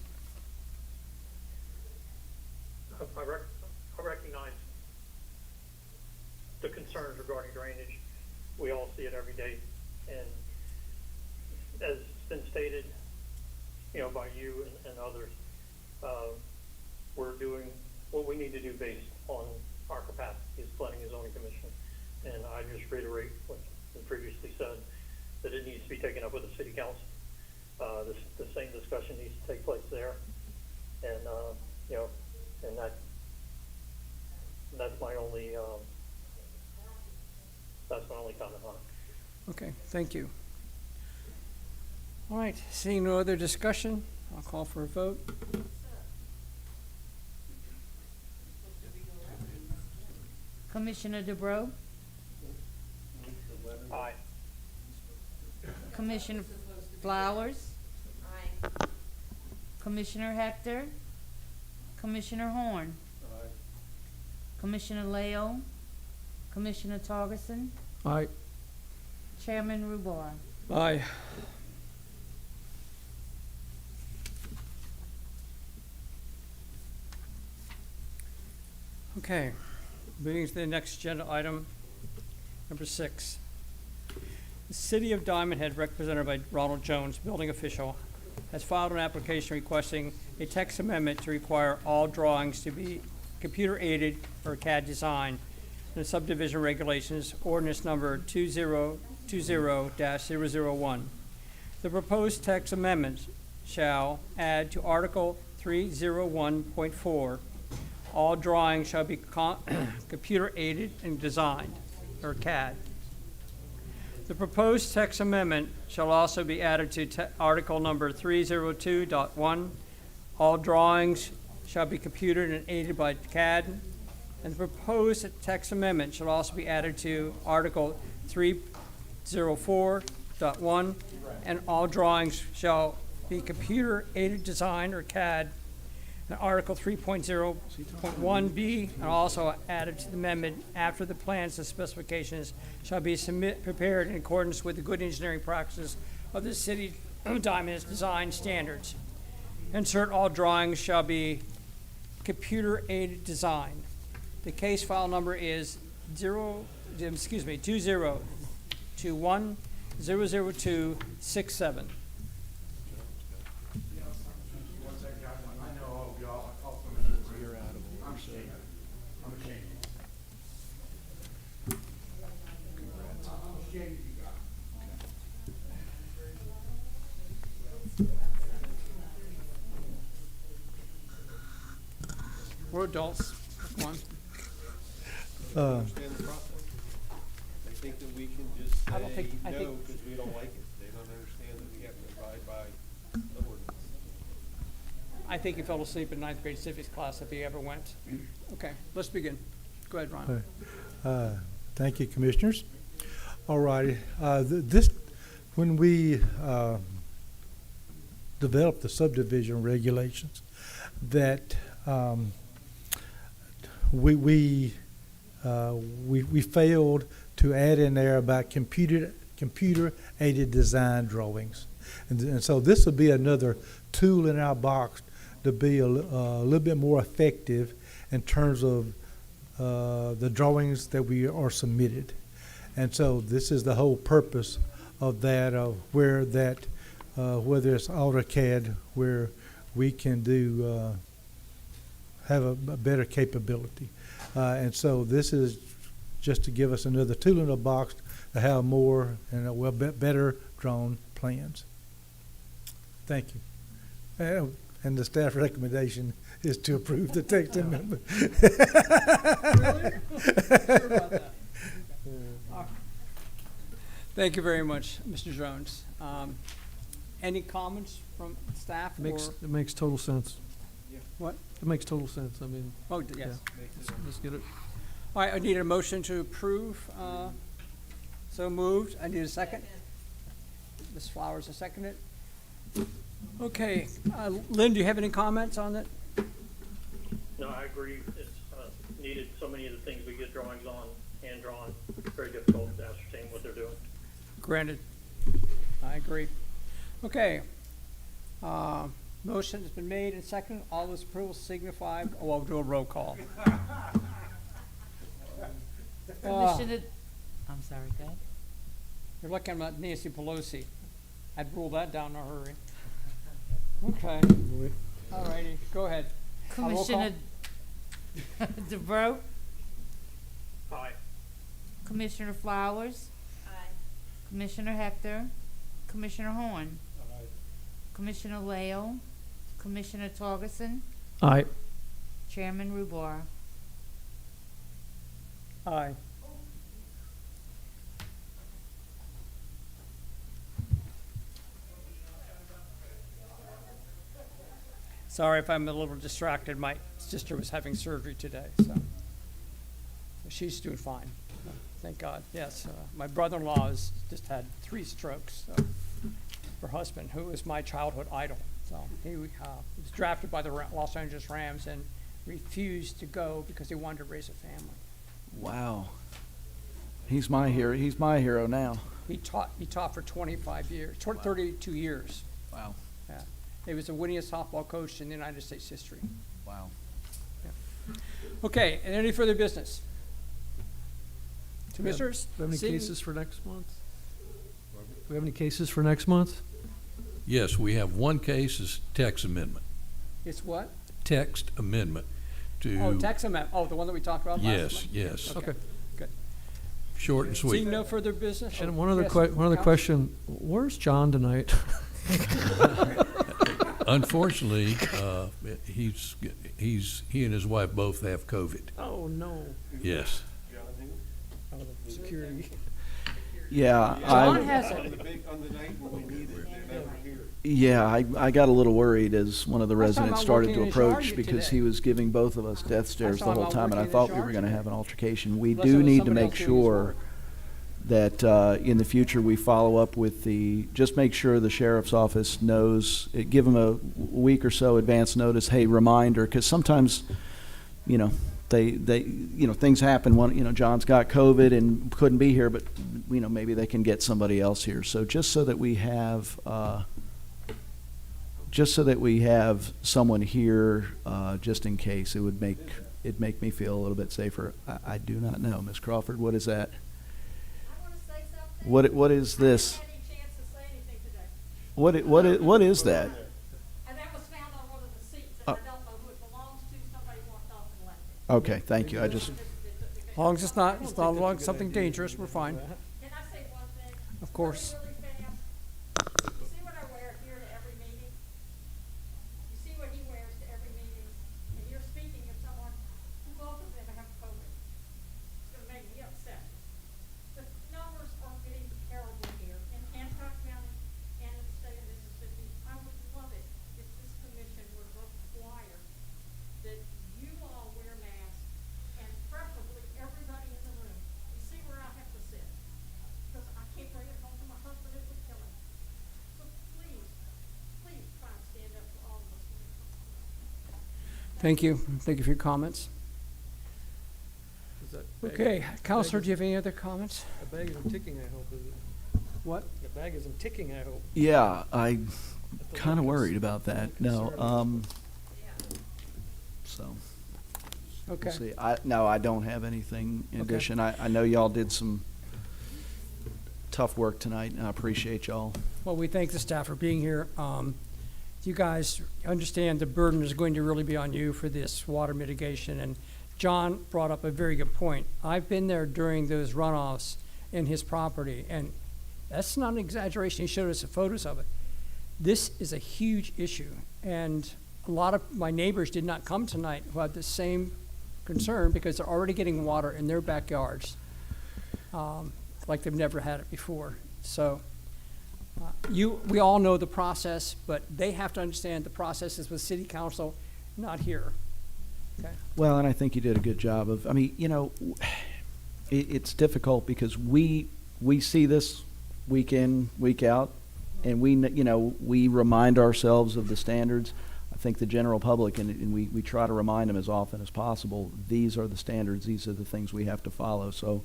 I recognize the concerns regarding drainage. We all see it every day, and as it's been stated, by you and others, we're doing what we need to do based on our capacity as planning and zoning commission. And I just reiterate what's been previously said, that it needs to be taken up with the city council. The same discussion needs to take place there, and and that's my only comment on it. Okay, thank you. All right, seeing no other discussion, I'll call for a vote. Commissioner DeBro, Aye. Commissioner Flowers, Commissioner Hector, Commissioner Horn, Commissioner Leo, Commissioner Torgerson, Aye. Chairman Rubar. Aye. Okay, moving to the next agenda item, number 6. The City of Diamondhead, represented by Ronald Jones, building official, has filed an application requesting a text amendment to require all drawings to be computer-aided or CAD design in the subdivision regulations, ordinance number 2020-001. The proposed text amendment shall add to Article 301.4, all drawings shall be computer-aided and designed, or CAD. The proposed text amendment shall also be added to Article number 302.1. All drawings shall be computed and aided by CAD. And the proposed text amendment shall also be added to Article 304.1. And all drawings shall be computer-aided design, or CAD. And Article 3.0.1B, and also added to the amendment after the plans and specifications shall be prepared in accordance with the good engineering practices of the City of Diamondhead's design standards. Insert all drawings shall be computer-aided design. The case file number is 2021-00267. We're adults. Come on. Understand the process. They think that we can just I don't say think- I no think- because we don't like it. They don't understand that we have to abide by the ordinance. I think he fell asleep in 9th grade civics class if he ever went. Okay, let's begin. Go ahead, Ron. Thank you, Commissioners. All righty. This, when we developed the subdivision regulations, that we failed to add in there about computer-aided design drawings. And so this will be another tool in our box to be a little bit more effective in terms of the drawings that we are submitted. And so this is the whole purpose of that, where that, whether it's AutoCAD, where we can do, have a better capability. And so this is just to give us another tool in the box to have more and better drawn plans. Thank you. And the staff recommendation is to approve the text amendment. Thank you very much, Mr. Jones. Any comments from staff? It makes total sense. What? It makes total sense. I mean, Oh, yes. let's get it. All right, I need a motion to approve. So moved. I need a second. Ms. Flowers, a second it. Okay, Lynn, do you have any comments on it? No, I agree. It's needed. So many of the things we get drawings on, hand drawn, very difficult to ascertain what they're doing. Granted. I agree. Okay. Motion has been made and seconded. All those approvals signify. Oh, I'll do a roll call. Commissioner, I'm sorry, go ahead. You're looking at Nancy Pelosi. I'd rule that down in a hurry. Okay. All righty, go ahead. Roll call. Commissioner DeBro, Aye. Commissioner Flowers, Commissioner Hector, Commissioner Horn, Commissioner Leo, Commissioner Torgerson, Aye. Chairman Rubar. Aye. Sorry if I'm a little distracted. My sister was having surgery today, so she's doing fine. Thank God. Yes, my brother-in-law has just had 3 strokes. Her husband, who was my childhood idol, so he was drafted by the Los Angeles Rams and refused to go because he wanted to raise a family. Wow. He's my hero. He's my hero now. He taught for 25 years, 32 years. Wow. Yeah. He was the winningest softball coach in the United States history. Wow. Yeah. Okay, and any further business? Commissioners? Do we have any Seeing- cases for next month? Do we have any cases for next month? Yes, we have one case is text amendment. It's what? Text amendment to. Oh, tax amendment. Oh, the one that we talked about last month? Yes. Okay, good. Short and sweet. Seeing no further business? And Oh, one other yes, question, Counsel? where's John tonight? Unfortunately, he and his wife both have COVID. Oh, no. Yes. Oh, the security. Yeah, John I, has On it. the night when we need it, they're never here. yeah, I got a little worried as one of the I was talking residents about started working to in his yard approach because today. he was giving both of us death stares the talking whole about time, and I working in thought his we were yard going to today. have an altercation. We Unless it do was need to somebody make else doing his sure work. that in the future we follow up with just make sure the sheriff's office knows, give them a week or so advance notice, hey, reminder, because sometimes, things happen. John's got COVID and couldn't be here, but maybe they can get somebody else here. So just so that we have someone here, just in case, it'd make me feel a little bit safer. I do not know, Ms. Crawford. What is that? What is this? What is that? And that was found on one of the seats, and I don't know who it belongs to. Somebody walked off and left it. Okay, thank you. As long as it's not like something dangerous, we're fine. Can I say one thing? Of course. Really fast. You see what I wear here to every meeting? You see what he wears to every meeting? And you're speaking of someone who both of them have COVID. It's gonna make me upset. The numbers are getting terrible here in Hancock County and in the state of Mississippi. I would love it if this commission would require that you all wear masks and preferably everybody in the room. You see where I have to sit? Because I can't bring it home to my husband, it would kill him. So please, please try and stand up for all of us. Thank you. Thank you for your comments. Okay, Counselor, do you have any other comments? The bag isn't ticking, I hope, is it? What? The bag isn't ticking, I hope. Yeah, I'm kind of worried about that. No, so. Okay. We'll see. I don't have anything in Okay. addition. I know y'all did some tough work tonight, and I appreciate y'all. Well, we thank the staff for being here. You guys understand the burden is going to really be on you for this water mitigation, and John brought up a very good point. I've been there during those runoffs in his property, and that's not an exaggeration. He showed us the photos of it. This is a huge issue, and a lot of my neighbors did not come tonight who had the same concern because they're already getting water in their backyards like they've never had it before. So we all know the process, but they have to understand the process is with city council, not here. Okay. Well, and I think you did a good job of, it's difficult because we see this week in, week out, and we remind ourselves of the standards. I think the general public, and we try to remind them as often as possible, these are the standards, these are the things we have to follow. So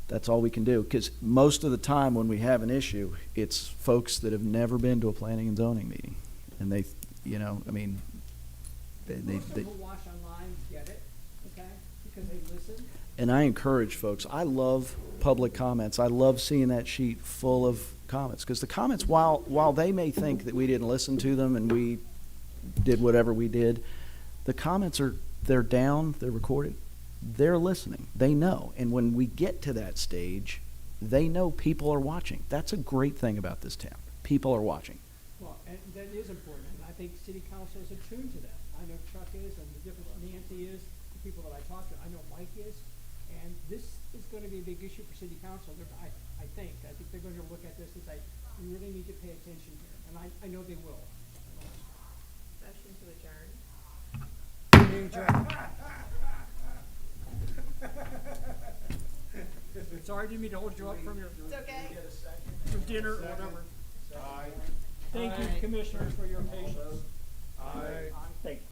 that's all we can do. Because most of the time when we have an issue, it's folks that have never been to a planning and zoning meeting. And they, Most of them who watch online get it, okay, because they listen. And I encourage folks, I love public comments. I love seeing that sheet full of comments. Because the comments, while they may think that we didn't listen to them and we did whatever we did, the comments they're down, they're recorded, they're listening, they know. And when we get to that stage, they know people are watching. That's a great thing about this town. People are watching. Well, and that is important, and I think city council is attuned to that. I know Chuck is, and the difference Nancy is, the people that I talk to, I know Mike is, and this is going to be a big issue for city council. I think they're going to look at this and say, we really need to pay attention here, and I know they will. Motion to adjourn. Meeting adjourned. Sorry, didn't mean to hold you up from your, It's okay. from dinner or whatever. Thank you, commissioners, for your patience. Aye. Thank you.